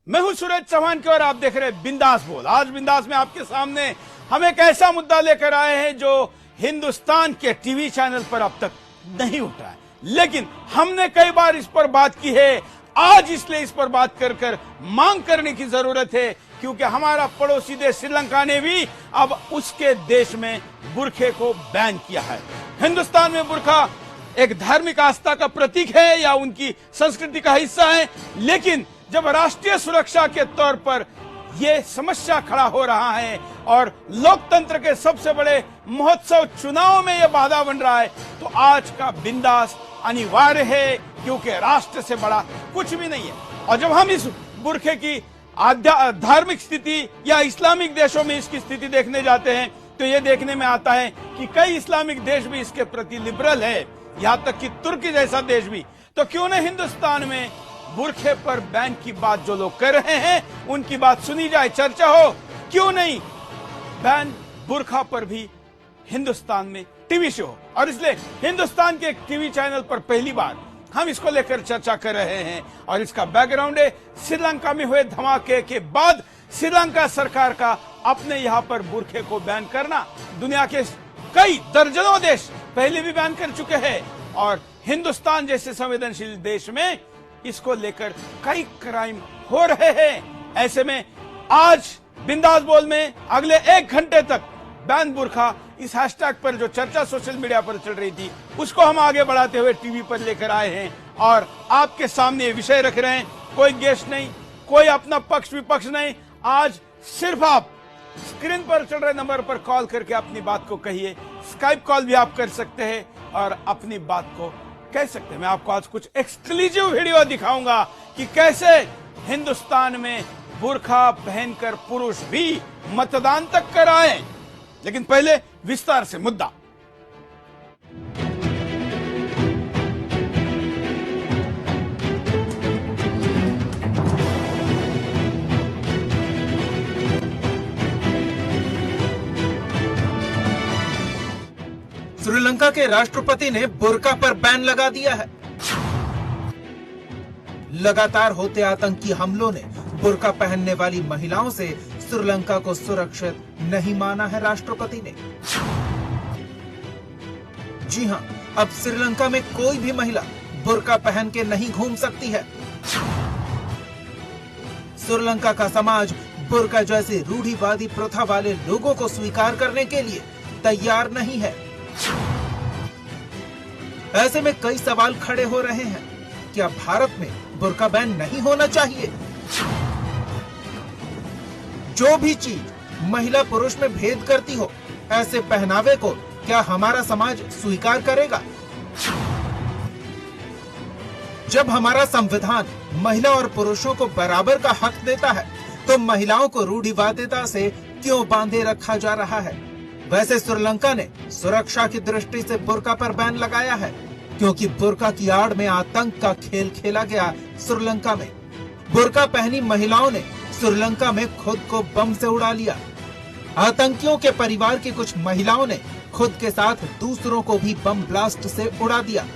मैं हूं सूरज चौहान की और आप देख रहे हैं बिंदास बोल। आज बिंदास में आपके सामने हम एक ऐसा मुद्दा लेकर आए हैं जो हिंदुस्तान के टीवी चैनल पर अब तक नहीं उठा है, लेकिन हमने कई बार इस पर बात की है। आज इसलिए इस पर बात कर मांग करने की जरूरत है, क्योंकि हमारा पड़ोसी देश श्रीलंका ने भी अब उसके देश में बुरखे को बैन किया है। हिंदुस्तान में बुरखा एक धार्मिक आस्था का प्रतीक है या उनकी संस्कृति का हिस्सा है, लेकिन जब राष्ट्रीय सुरक्षा के तौर पर यह समस्या खड़ा हो रहा है और लोकतंत्र के सबसे बड़े महोत्सव चुनाव में यह बाधा बन रहा है, तो आज का बिंदास अनिवार्य है, क्योंकि राष्ट्र से बड़ा कुछ भी नहीं है। और जब हम इस बुरखे की धार्मिक स्थिति या इस्लामिक देशों में इसकी स्थिति देखने जाते हैं, तो यह देखने में आता है कि कई इस्लामिक देश भी इसके प्रति लिबरल है, यहां तक कि तुर्की जैसा देश भी। तो क्यों न हिंदुस्तान में बुरखे पर बैन की बात जो लोग कर रहे हैं उनकी बात सुनी जाए, चर्चा हो। क्यों नहीं बैन बुरखा पर भी हिंदुस्तान में टीवी शो हो। और इसलिए हिंदुस्तान के एक टीवी चैनल पर पहली बार हम इसको लेकर चर्चा कर रहे हैं, और इसका बैकग्राउंड है श्रीलंका में हुए धमाके के बाद श्रीलंका सरकार का अपने यहां पर बुरखे को बैन करना। दुनिया के कई दर्जनों देश पहले भी बैन कर चुके हैं, और हिंदुस्तान जैसे संवेदनशील देश में इसको लेकर कई क्राइम हो रहे हैं। ऐसे में आज बिंदास बोल में अगले 1 घंटे तक बैन बुरखा इस हैशटैग पर जो चर्चा सोशल मीडिया पर चल रही थी उसको हम आगे बढ़ाते हुए टीवी पर लेकर आए हैं और आपके सामने ये विषय रख रहे हैं। कोई गेस्ट नहीं, कोई अपना पक्ष विपक्ष नहीं। आज सिर्फ आप स्क्रीन पर चल रहे नंबर पर कॉल करके अपनी बात को कहिए। स्काइप कॉल भी आप कर सकते हैं और अपनी बात को कह सकते हैं। मैं आपको आज कुछ एक्सक्लूसिव वीडियो दिखाऊंगा कि कैसे हिंदुस्तान में बुरखा पहनकर पुरुष भी मतदान तक कराएं। लेकिन पहले विस्तार से मुद्दा। श्रीलंका के राष्ट्रपति ने बुर्का पर बैन लगा दिया है। लगातार होते आतंकी हमलों ने बुर्का पहनने वाली महिलाओं से श्रीलंका को सुरक्षित नहीं माना है राष्ट्रपति ने। जी हां, अब श्रीलंका में कोई भी महिला बुर्का पहन के नहीं घूम सकती है। श्रीलंका का समाज बुर्का जैसे रूढ़िवादी प्रथा वाले लोगों को स्वीकार करने के लिए तैयार नहीं है। ऐसे में कई सवाल खड़े हो रहे हैं। क्या भारत में बुर्का बैन नहीं होना चाहिए? जो भी चीज महिला पुरुष में भेद करती हो, ऐसे पहनावे को क्या हमारा समाज स्वीकार करेगा? जब हमारा संविधान महिला और पुरुषों को बराबर का हक देता है, तो महिलाओं को रूढ़िवादिता से क्यों बांधे रखा जा रहा है? वैसे श्रीलंका ने सुरक्षा की दृष्टि से बुर्का पर बैन लगाया है, क्योंकि बुर्का की आड़ में आतंक का खेल खेला गया। श्रीलंका में बुर्का पहनी महिलाओं ने श्रीलंका में खुद को बम से उड़ा लिया। आतंकियों के परिवार की कुछ महिलाओं ने खुद के साथ दूसरों को भी बम ब्लास्ट से उड़ा दिया।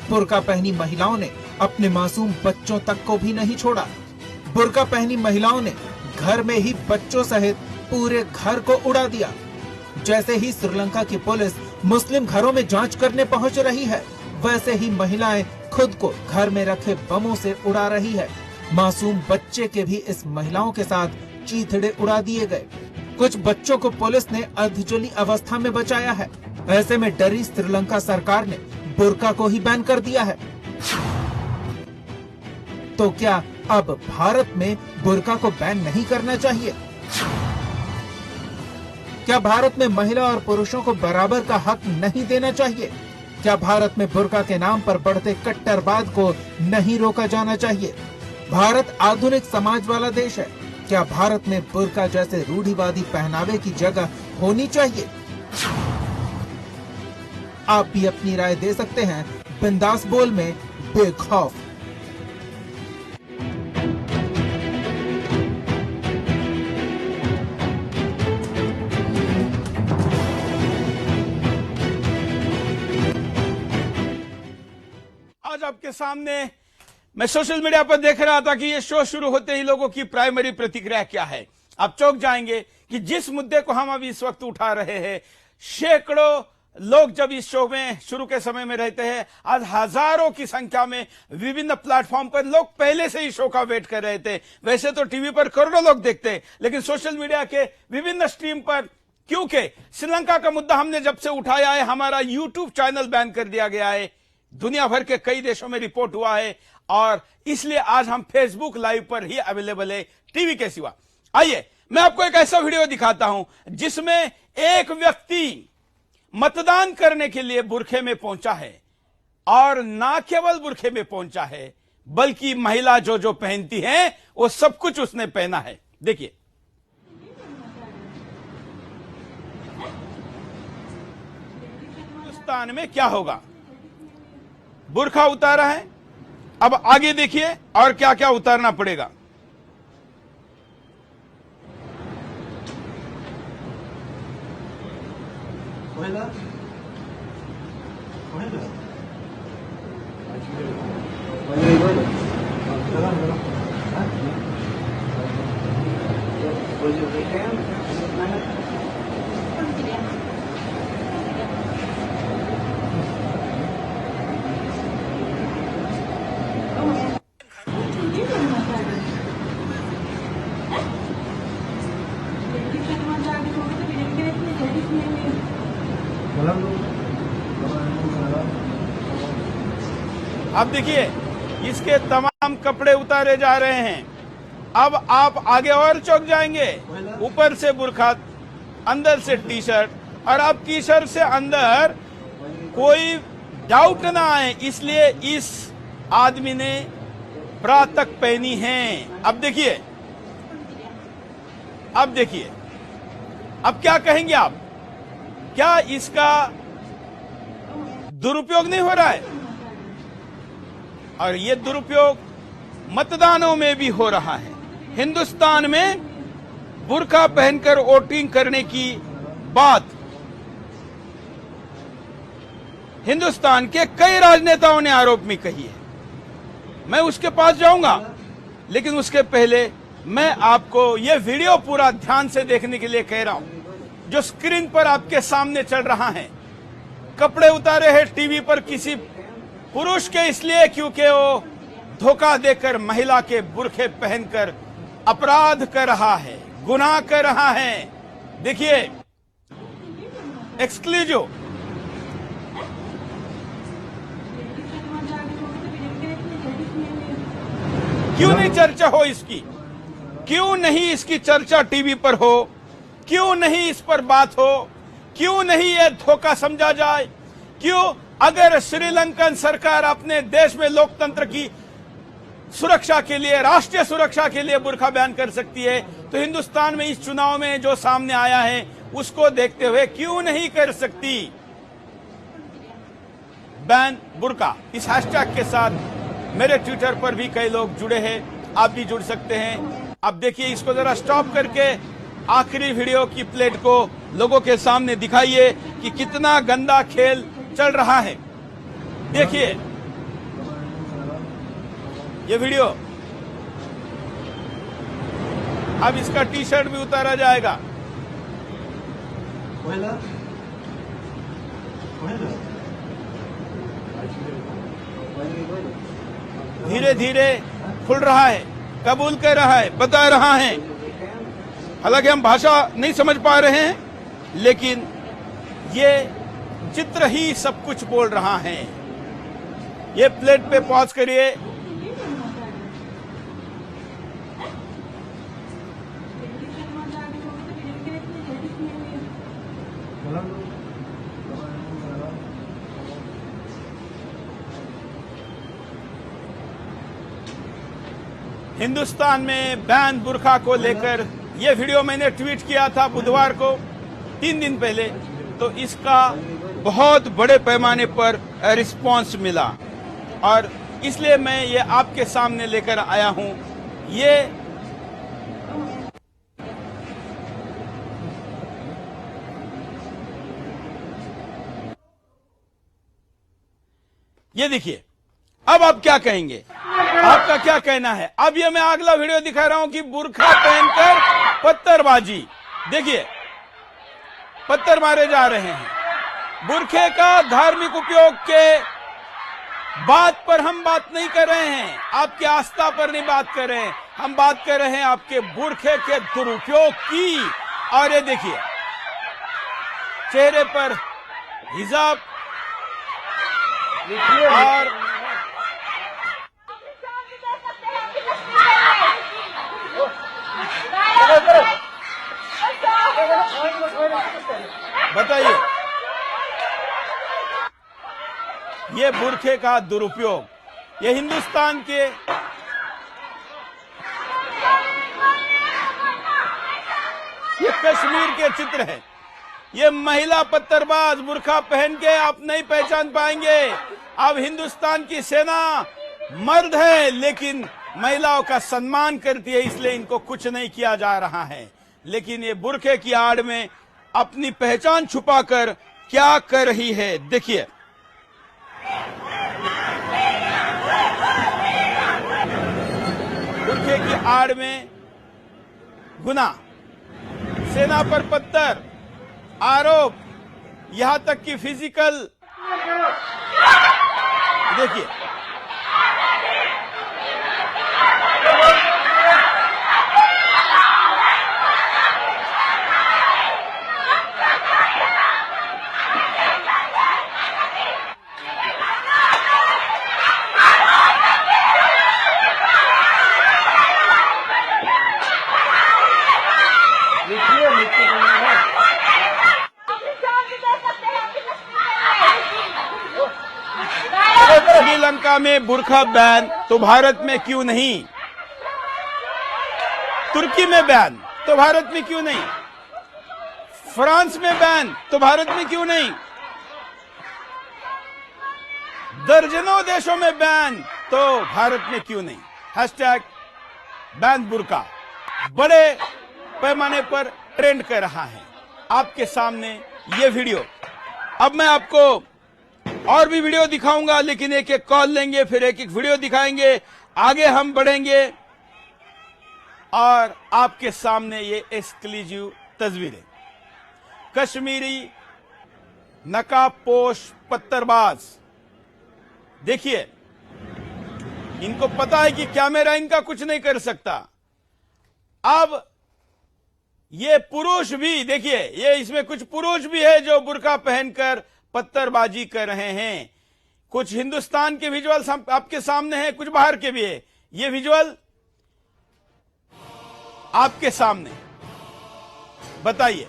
बुर्का पहनी महिलाओं ने अपने मासूम बच्चों तक को भी नहीं छोड़ा। बुर्का पहनी महिलाओं ने घर में ही बच्चों सहित पूरे घर को उड़ा दिया। जैसे ही श्रीलंका की पुलिस मुस्लिम घरों में जांच करने पहुंच रही है, वैसे ही महिलाएं खुद को घर में रखे बमों से उड़ा रही है। मासूम बच्चे के भी इस महिलाओं के साथ चीथड़े उड़ा दिए गए। कुछ बच्चों को पुलिस ने अर्धजली अवस्था में बचाया है। ऐसे में डरी श्रीलंका सरकार ने बुर्का को ही बैन कर दिया है। तो क्या अब भारत में बुर्का को बैन नहीं करना चाहिए? क्या भारत में महिला और पुरुषों को बराबर का हक नहीं देना चाहिए? क्या भारत में बुर्का के नाम पर बढ़ते कट्टरवाद को नहीं रोका जाना चाहिए? भारत आधुनिक समाज वाला देश है। क्या भारत में बुर्का जैसे रूढ़िवादी पहनावे की जगह होनी चाहिए? आप भी अपनी राय दे सकते हैं बिंदास बोल में बेखौफ। आज आपके सामने मैं सोशल मीडिया पर देख रहा था कि ये शो शुरू होते ही लोगों की प्राइमरी प्रतिक्रिया क्या है। आप चौंक जाएंगे कि जिस मुद्दे को हम अभी इस वक्त उठा रहे हैं, सैकड़ों लोग जब इस शो में शुरू के समय में रहते हैं, आज हजारों की संख्या में विभिन्न प्लेटफॉर्म पर लोग पहले से ही शो का वेट कर रहे थे। वैसे तो टीवी पर करोड़ों लोग देखते हैं, लेकिन सोशल मीडिया के विभिन्न स्ट्रीम पर, क्योंकि श्रीलंका का मुद्दा हमने जब से उठाया है, हमारा यूट्यूब चैनल बैन कर दिया गया है। दुनिया भर के कई देशों में रिपोर्ट हुआ है और इसलिए आज हम फेसबुक लाइव पर ही अवेलेबल है, टीवी के सिवा। आइए मैं आपको एक ऐसा वीडियो दिखाता हूं जिसमें एक व्यक्ति मतदान करने के लिए बुरखे में पहुंचा है, और ना केवल बुरखे में पहुंचा है बल्कि महिला जो जो पहनती है वो सब कुछ उसने पहना है। देखिए, हिंदुस्तान में क्या होगा। बुरखा उतारा है, अब आगे देखिए और क्या क्या उतारना पड़ेगा। अब देखिए, इसके तमाम कपड़े उतारे जा रहे हैं। अब आप आगे और चौंक जाएंगे। ऊपर से बुरखा, अंदर से टी शर्ट, और अब टी शर्ट से अंदर कोई डाउट ना आए इसलिए इस आदमी ने ब्रा तक पहनी है। अब देखिए, अब क्या कहेंगे आप? क्या इसका दुरुपयोग नहीं हो रहा है? और ये दुरुपयोग मतदानों में भी हो रहा है। हिंदुस्तान में बुर्का पहनकर वोटिंग करने की बात हिंदुस्तान के कई राजनेताओं ने आरोप में कही है। मैं उसके पास जाऊंगा, लेकिन उसके पहले मैं आपको यह वीडियो पूरा ध्यान से देखने के लिए कह रहा हूं जो स्क्रीन पर आपके सामने चल रहा है। कपड़े उतारे हैं टीवी पर किसी पुरुष के, इसलिए क्योंकि वो धोखा देकर महिला के बुरखे पहनकर अपराध कर रहा है, गुनाह कर रहा है। देखिए, एक्सक्लूसिव। क्यों नहीं चर्चा हो इसकी? क्यों नहीं इसकी चर्चा टीवी पर हो? क्यों नहीं इस पर बात हो? क्यों नहीं यह धोखा समझा जाए? क्यों, अगर श्रीलंकन सरकार अपने देश में लोकतंत्र की सुरक्षा के लिए, राष्ट्रीय सुरक्षा के लिए बुर्का बैन कर सकती है, तो हिंदुस्तान में इस चुनाव में जो सामने आया है उसको देखते हुए क्यों नहीं कर सकती? बैन बुर्का, इस हैशटैग के साथ मेरे ट्विटर पर भी कई लोग जुड़े हैं, आप भी जुड़ सकते हैं। अब देखिए, इसको जरा स्टॉप करके आखिरी वीडियो की प्लेट को लोगों के सामने दिखाइए कि कितना गंदा खेल चल रहा है। देखिए ये वीडियो। अब इसका टी शर्ट भी उतारा जाएगा। धीरे धीरे खुल रहा है, कबूल कर रहा है, बता रहा है। हालांकि हम भाषा नहीं समझ पा रहे हैं, लेकिन ये चित्र ही सब कुछ बोल रहा है। ये प्लेट पे पॉज करिए। हिंदुस्तान में बैन बुर्का को लेकर यह वीडियो मैंने ट्वीट किया था बुधवार को, 3 दिन पहले, तो इसका बहुत बड़े पैमाने पर रिस्पांस मिला और इसलिए मैं ये आपके सामने लेकर आया हूं। ये देखिए, अब आप क्या कहेंगे? आपका क्या कहना है? अब ये मैं अगला वीडियो दिखा रहा हूं कि बुर्खा पहनकर पत्थरबाजी, देखिए पत्थर मारे जा रहे हैं। बुरखे का धार्मिक उपयोग के बात पर हम बात नहीं कर रहे हैं, आपकी आस्था पर नहीं बात कर रहे हैं, हम बात कर रहे हैं आपके बुरखे के दुरुपयोग की। और ये देखिए चेहरे पर हिजाब और बताइए, ये बुरखे का दुरुपयोग, ये हिंदुस्तान के ये कश्मीर के चित्र है। ये महिला पत्थरबाज बुरखा पहन के आप नहीं पहचान पाएंगे। अब हिंदुस्तान की सेना मर्द है लेकिन महिलाओं का सम्मान करती है, इसलिए इनको कुछ नहीं किया जा रहा है। लेकिन ये बुरखे की आड़ में अपनी पहचान छुपाकर क्या कर रही है, देखिए। बुरखे की आड़ में गुनाह, सेना पर पत्थर आरोप, यहां तक कि फिजिकल, देखिए श्रीलंका में बुरखा बैन तो भारत में क्यों नहीं? तुर्की में बैन तो भारत में क्यों नहीं? फ्रांस में बैन तो भारत में क्यों नहीं? दर्जनों देशों में बैन तो भारत में क्यों नहीं? हैशटैग बैन बुरका बड़े पैमाने पर ट्रेंड कर रहा है। आपके सामने ये वीडियो, अब मैं आपको और भी वीडियो दिखाऊंगा, लेकिन एक एक कॉल लेंगे, फिर एक एक वीडियो दिखाएंगे, आगे हम बढ़ेंगे और आपके सामने ये एक्सक्लूसिव तस्वीरें। कश्मीरी नकाबपोश पत्थरबाज, देखिए इनको पता है कि कैमरा इनका कुछ नहीं कर सकता। अब ये पुरुष भी देखिए, ये इसमें कुछ पुरुष भी है जो बुर्का पहनकर पत्थरबाजी कर रहे हैं। कुछ हिंदुस्तान के विजुअल्स आपके सामने हैं, कुछ बाहर के भी है। ये विजुअल आपके सामने, बताइए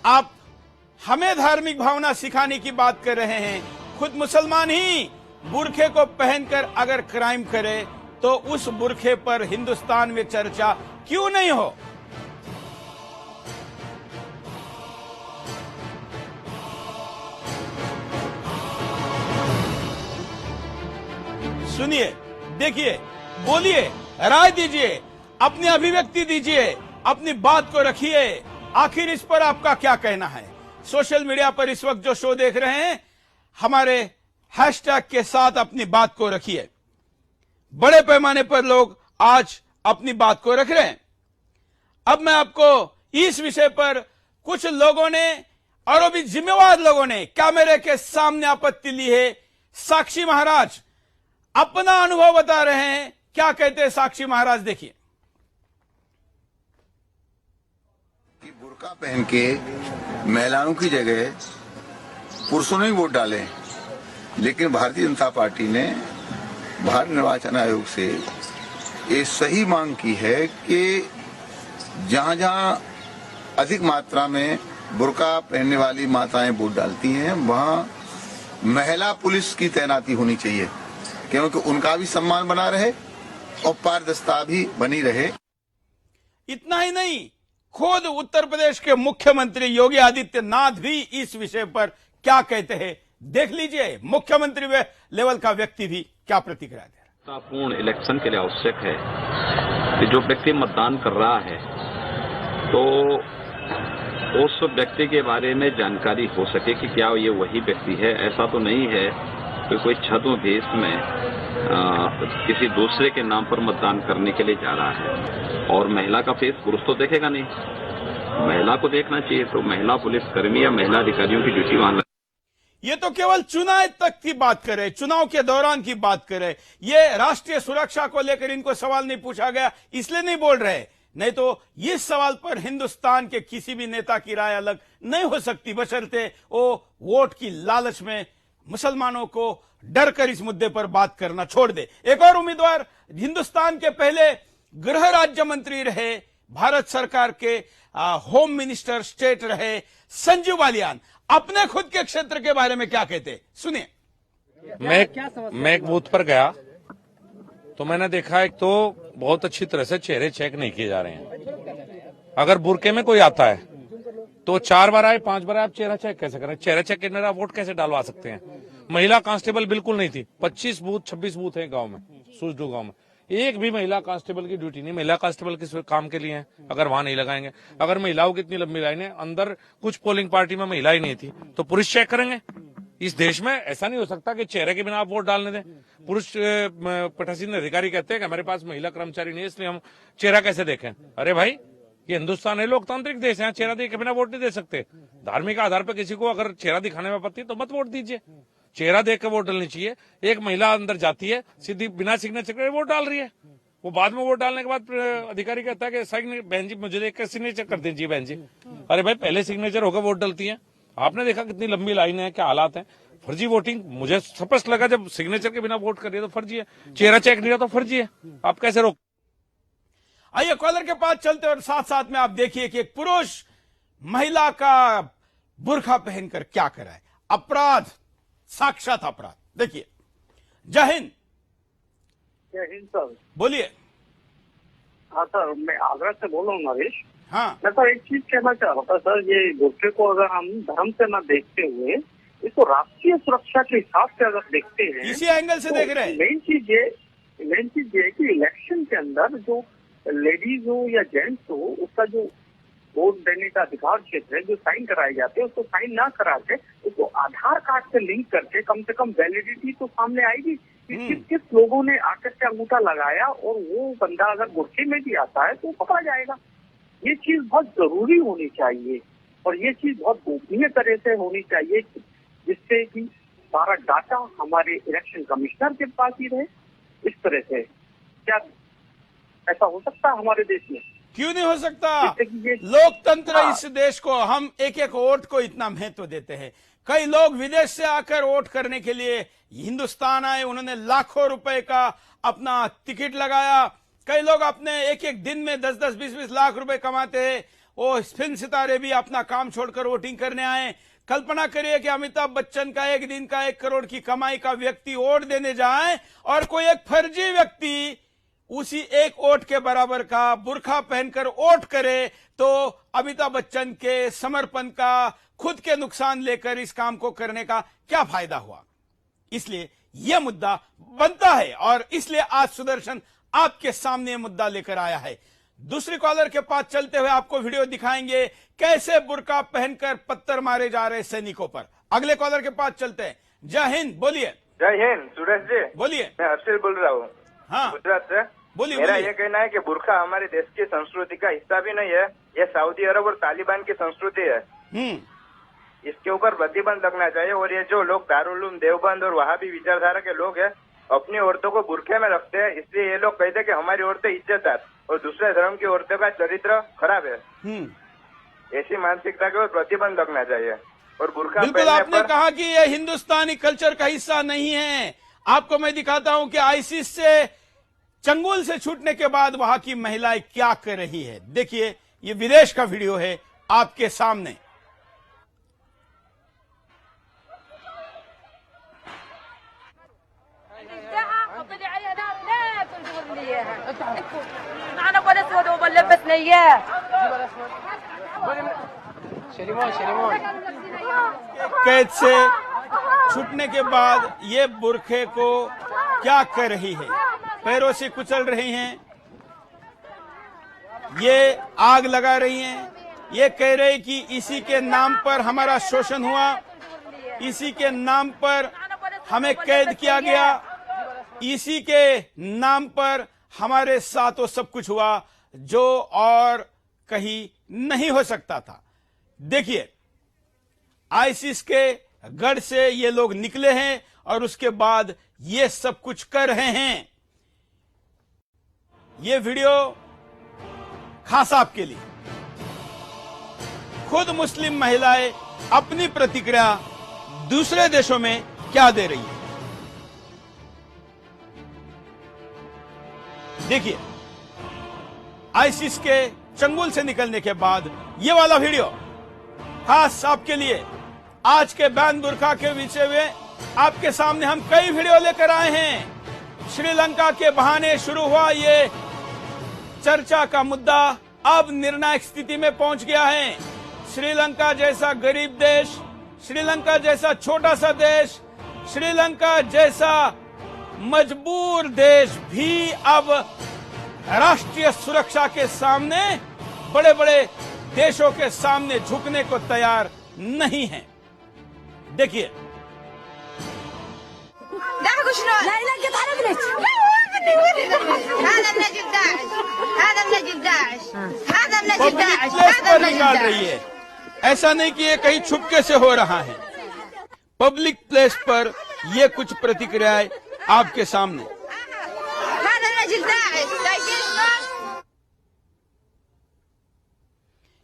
आप हमें धार्मिक भावना सिखाने की बात कर रहे हैं। खुद मुसलमान ही बुरखे को पहनकर अगर क्राइम करे तो उस बुरखे पर हिंदुस्तान में चर्चा क्यों नहीं हो? सुनिए, देखिए, बोलिए, राय दीजिए, अपनी अभिव्यक्ति दीजिए, अपनी बात को रखिए। आखिर इस पर आपका क्या कहना है? सोशल मीडिया पर इस वक्त जो शो देख रहे हैं, हमारे हैशटैग के साथ अपनी बात को रखिए। बड़े पैमाने पर लोग आज अपनी बात को रख रहे हैं। अब मैं आपको इस विषय पर कुछ लोगों ने और भी जिम्मेवार लोगों ने कैमरे के सामने आपत्ति ली है। साक्षी महाराज अपना अनुभव बता रहे हैं, क्या कहते हैं साक्षी महाराज, देखिए। बुर्का पहन के महिलाओं की जगह पुरुषों ने वोट डाले, लेकिन भारतीय जनता पार्टी ने भारत निर्वाचन आयोग से ये सही मांग की है कि जहां जहां अधिक मात्रा में बुर्का पहनने वाली माताएं वोट डालती हैं, वहां महिला पुलिस की तैनाती होनी चाहिए, क्योंकि उनका भी सम्मान बना रहे और पारदर्शिता भी बनी रहे। इतना ही नहीं, खुद उत्तर प्रदेश के मुख्यमंत्री योगी आदित्यनाथ भी इस विषय पर क्या कहते हैं, देख लीजिए। मुख्यमंत्री लेवल का व्यक्ति भी क्या प्रतिक्रिया दे रहा है। पूर्ण इलेक्शन के लिए आवश्यक है कि जो व्यक्ति मतदान कर रहा है तो उस व्यक्ति के बारे में जानकारी हो सके कि क्या ये वही व्यक्ति है। ऐसा तो नहीं है कि कोई छद्म भेष में किसी दूसरे के नाम पर मतदान करने के लिए जा रहा है। और महिला का फेस पुरुष तो देखेगा नहीं, महिला को देखना चाहिए। तो महिला पुलिसकर्मी या महिला अधिकारियों की ड्यूटी वहां ये तो केवल चुनाव तक की बात करे, चुनाव के दौरान की बात करे। ये राष्ट्रीय सुरक्षा को लेकर इनको सवाल नहीं पूछा गया, इसलिए नहीं बोल रहे। नहीं तो इस सवाल पर हिंदुस्तान के किसी भी नेता की राय अलग नहीं हो सकती, बशर्ते वो वोट की लालच में मुसलमानों को डर कर इस मुद्दे पर बात करना छोड़ दे। एक और उम्मीदवार हिंदुस्तान के पहले गृह राज्य मंत्री रहे, भारत सरकार के होम मिनिस्टर स्टेट रहे, संजीव बालियान अपने खुद के क्षेत्र के बारे में क्या कहते, सुनिए। मैं एक बूथ पर गया तो मैंने देखा एक तो बहुत अच्छी तरह से चेहरे चेक नहीं किए जा रहे हैं। अगर बुरके में कोई आता है तो 4 बार आए 5 बार आए, आप चेहरा चेक कैसे करें? चेहरा चेक करने आप वोट कैसे डालवा सकते हैं? महिला कांस्टेबल बिल्कुल नहीं थी। 25 बूथ 26 बूथ है गांव में, सूजडू गांव में, एक भी महिला कांस्टेबल की ड्यूटी नहीं। महिला कांस्टेबल किस काम के लिए है अगर वहां नहीं लगाएंगे? अगर महिलाओं की इतनी लंबी लाइन है, अंदर कुछ पोलिंग पार्टी में महिला ही नहीं थी, तो पुरुष चेक करेंगे? इस देश में ऐसा नहीं हो सकता कि चेहरे के बिना आप वोट डालने दें। पुरुष पीठासीन अधिकारी कहते हैं कि हमारे पास महिला कर्मचारी नहीं है इसलिए हम चेहरा कैसे देखें। अरे भाई, ये हिंदुस्तान है, लोकतांत्रिक देश है, चेहरा देख के बिना वोट नहीं दे सकते। धार्मिक आधार पर किसी को अगर चेहरा दिखाने में आपत्ति तो मत वोट दीजिए, चेहरा देख के वोट डालनी चाहिए। एक महिला अंदर जाती है, सीधी बिना सिग्नेचर के वोट डाल रही है, वो बाद में वोट डालने के बाद अधिकारी कहता है कि बहन जी मुझे देख कर सिग्नेचर कर दीजिए बहन जी। अरे भाई, पहले सिग्नेचर होकर वोट डालती है। आपने देखा कितनी लंबी लाइन है, क्या हालात है। फर्जी वोटिंग मुझे स्पष्ट लगा, जब सिग्नेचर के बिना वोट कर रही है तो फर्जी है, चेहरा चेक नहीं रहा तो फर्जी है, आप कैसे रोक। आइए कॉलर के पास चलते और साथ साथ में आप देखिए कि एक पुरुष महिला का बुर्खा पहनकर क्या कर रहा है। अपराध, साक्षात अपराध। देखिए। जय हिंद। जय हिंद सर। बोलिए। हाँ सर, मैं आगरा से बोल रहा हूँ नरेश। हाँ। मैं सर एक चीज कहना चाह रहा था सर, ये बुर्के को अगर हम धर्म से न देखते हुए इसको राष्ट्रीय सुरक्षा के हिसाब से अगर देखते हैं, इसी एंगल से देख रहे हैं। मेन चीज ये है कि इलेक्शन के अंदर जो लेडीज हो या जेंट्स हो, उसका जो वोट देने का अधिकार क्षेत्र है, जो साइन कराए जाते हैं, उसको साइन ना करा के उसको आधार कार्ड से लिंक करके कम से कम वैलिडिटी तो सामने आएगी कि किस किस लोगों ने आकर के अंगूठा लगाया, और वो बंदा अगर बुर्के में भी आता है तो पकड़ा जाएगा। ये चीज बहुत जरूरी होनी चाहिए और ये चीज बहुत गोपनीय तरह से होनी चाहिए, जिससे कि सारा डाटा हमारे इलेक्शन कमिश्नर के पास ही रहे। इस तरह से क्या ऐसा हो सकता है हमारे देश में? क्यों नहीं हो सकता? लोकतंत्र इस देश को, हम एक एक वोट को इतना महत्व देते हैं। कई लोग विदेश से आकर वोट करने के लिए हिंदुस्तान आए, उन्होंने लाखों रुपए का अपना टिकट लगाया। कई लोग अपने एक एक दिन में 10-10, 20-20 लाख रुपए कमाते हैं। वो फिल्म सितारे भी अपना काम छोड़कर वोटिंग करने आए। कल्पना करिए कि अमिताभ बच्चन का एक दिन का 1 करोड़ की कमाई का व्यक्ति वोट देने जाए और कोई एक फर्जी व्यक्ति उसी 1 वोट के बराबर का बुर्खा पहनकर वोट करे, तो अमिताभ बच्चन के समर्पण का, खुद के नुकसान लेकर इस काम को करने का क्या फायदा हुआ? इसलिए यह मुद्दा बनता है और इसलिए आज सुदर्शन आपके सामने मुद्दा लेकर आया है। दूसरी कॉलर के पास चलते हुए आपको वीडियो दिखाएंगे कैसे बुर्का पहनकर पत्थर मारे जा रहे सैनिकों पर। अगले कॉलर के पास चलते हैं। जय हिंद। बोलिए। जय हिंद सुरेश जी। बोलिए। मैं हर्षिल बोल रहा हूँ। हाँ, गुजरात से। बोलिए। मेरा ये कहना है कि बुर्का हमारे देश की संस्कृति का हिस्सा भी नहीं है, ये सऊदी अरब और तालिबान की संस्कृति है। इसके ऊपर प्रतिबंध लगना चाहिए। और ये जो लोग दारुल उलूम देवबंद और वहां भी विचारधारा के लोग हैं, अपनी औरतों को बुर्के में रखते हैं, इसलिए ये लोग कहते हैं कि हमारी औरतें इज्जतदार और दूसरे धर्म की औरतों का चरित्र खराब है। ऐसी मानसिकता के ऊपर प्रतिबंध लगना चाहिए। और बुर्का बिल्कुल आपने कहा कि ये हिंदुस्तानी कल्चर का हिस्सा नहीं है। आपको मैं दिखाता हूं कि आईसिस से, चंगुल से छूटने के बाद वहां की महिलाएं क्या कर रही है। देखिए, ये विदेश का वीडियो है आपके सामने। कैद से छूटने के बाद ये बुर्खे को क्या कर रही है? पैरों से कुचल रही हैं, ये आग लगा रही हैं, ये कह रही कि इसी के नाम पर हमारा शोषण हुआ, इसी के नाम पर हमें कैद किया गया। इसी के नाम पर हमारे साथ वो सब कुछ हुआ जो और कहीं नहीं हो सकता था। देखिए, आईसिस के गढ़ से ये लोग निकले हैं और उसके बाद ये सब कुछ कर रहे हैं। ये वीडियो खास आपके लिए। खुद मुस्लिम महिलाएं अपनी प्रतिक्रिया दूसरे देशों में क्या दे रही है, देखिए। आईसिस के चंगुल से निकलने के बाद ये वाला वीडियो खास आपके लिए। आज के बैन बुर्का के विषय में आपके सामने हम कई वीडियो लेकर आए हैं। श्रीलंका के बहाने शुरू हुआ ये चर्चा का मुद्दा अब निर्णायक स्थिति में पहुंच गया है। श्रीलंका जैसा गरीब देश, श्रीलंका जैसा छोटा सा देश, श्रीलंका जैसा मजबूर देश भी अब राष्ट्रीय सुरक्षा के सामने, बड़े बड़े देशों के सामने झुकने को तैयार नहीं है। देखिए, पब्लिक प्लेस पर निकाल रही है। ऐसा नहीं कि ये कहीं छुपके से हो रहा है। पब्लिक प्लेस पर ये कुछ प्रतिक्रियाएं आपके सामने।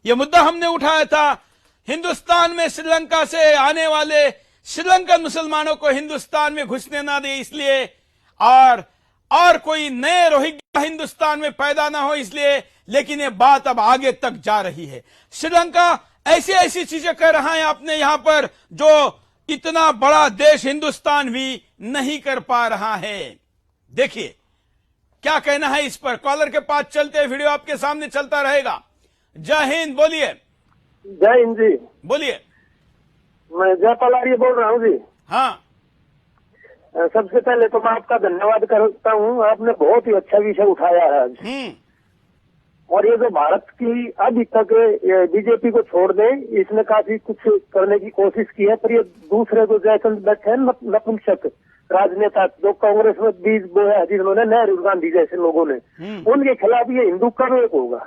ये मुद्दा हमने उठाया था। हिंदुस्तान में श्रीलंका से आने वाले श्रीलंकन मुसलमानों को हिंदुस्तान में घुसने ना दे इसलिए, और कोई नए रोहिंग्या हिंदुस्तान में पैदा ना हो इसलिए। लेकिन ये बात अब आगे तक जा रही है। श्रीलंका ऐसी ऐसी चीजें कर रहा है अपने यहां पर जो इतना बड़ा देश हिंदुस्तान भी नहीं कर पा रहा है। देखिए क्या कहना है इस पर। कॉलर के पास चलते, वीडियो आपके सामने चलता रहेगा। जय हिंद, बोलिए। जय हिंद जी, बोलिए। मैं जयपाल आर्य बोल रहा हूँ जी। हाँ, सबसे पहले तो मैं आपका धन्यवाद करता हूँ। आपने बहुत ही अच्छा विषय उठाया है आज। और ये जो भारत की अभी तक बीजेपी को छोड़ दें, इसने काफी कुछ करने की कोशिश की है, पर ये दूसरे जो जयचंद बैठे हैं नपुंसक राजनेता जो कांग्रेस में बीज बोया जिन्होंने, नेहरू गांधी जैसे लोगों ने, उनके खिलाफ ये हिंदू कब एक होगा।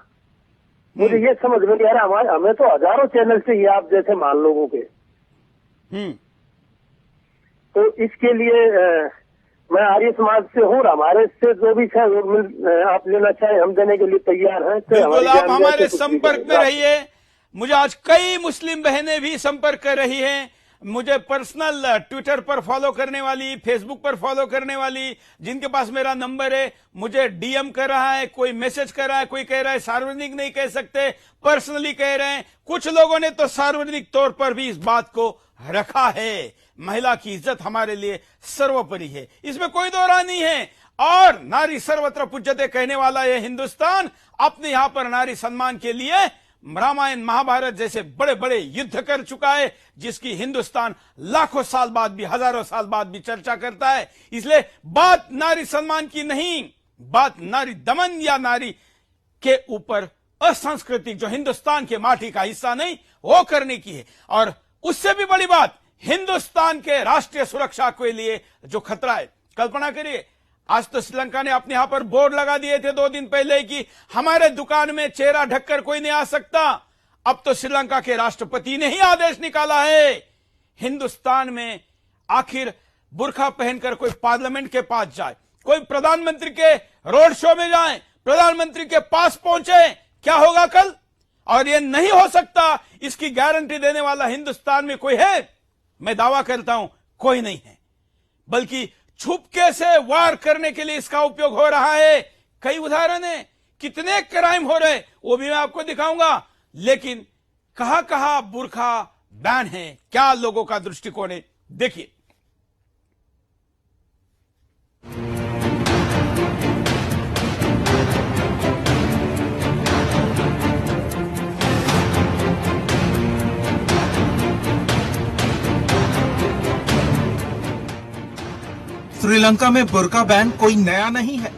मुझे ये समझ में नहीं आ रहा। हमें तो हजारों चैनल चाहिए आप जैसे मान लोगों के। तो इसके लिए मैं आर्य समाज से हूँ। हमारे से जो भी आप लेना चाहे हम देने के लिए तैयार हैं। बिल्कुल, आप हमारे संपर्क में रहिए। मुझे आज कई मुस्लिम बहनें भी संपर्क कर रही हैं। मुझे पर्सनल ट्विटर पर फॉलो करने वाली, फेसबुक पर फॉलो करने वाली, जिनके पास मेरा नंबर है, मुझे डीएम कर रहा है, कोई मैसेज कर रहा है, कोई कह रहा है सार्वजनिक नहीं कह सकते, पर्सनली कह रहे हैं। कुछ लोगों ने तो सार्वजनिक तौर पर भी इस बात को रखा है। महिला की इज्जत हमारे लिए सर्वोपरि है, इसमें कोई दो राय नहीं है। और नारी सर्वत्र पूज्यते कहने वाला यह हिंदुस्तान अपने यहां पर नारी सम्मान के लिए रामायण महाभारत जैसे बड़े बड़े युद्ध कर चुका है, जिसकी हिंदुस्तान लाखों साल बाद भी, हजारों साल बाद भी चर्चा करता है। इसलिए बात नारी सम्मान की नहीं, बात नारी दमन या नारी के ऊपर असंस्कृतिक जो हिंदुस्तान के माटी का हिस्सा नहीं वो करने की है। और उससे भी बड़ी बात, हिंदुस्तान के राष्ट्रीय सुरक्षा के लिए जो खतरा है। कल्पना करिए, आज तो श्रीलंका ने अपने यहां पर बोर्ड लगा दिए थे 2 दिन पहले कि हमारे दुकान में चेहरा ढककर कोई नहीं आ सकता। अब तो श्रीलंका के राष्ट्रपति ने ही आदेश निकाला है। हिंदुस्तान में आखिर बुर्का पहनकर कोई पार्लियामेंट के पास जाए, कोई प्रधानमंत्री के रोड शो में जाए, प्रधानमंत्री के पास पहुंचे, क्या होगा कल? और यह नहीं हो सकता, इसकी गारंटी देने वाला हिंदुस्तान में कोई है? मैं दावा करता हूं कोई नहीं है, बल्कि छुपके से वार करने के लिए इसका उपयोग हो रहा है। कई उदाहरण है, कितने क्राइम हो रहे वो भी मैं आपको दिखाऊंगा। लेकिन कहां कहां बुर्का बैन है, क्या लोगों का दृष्टिकोण है, देखिए। श्रीलंका में बुर्का बैन कोई नया नहीं है।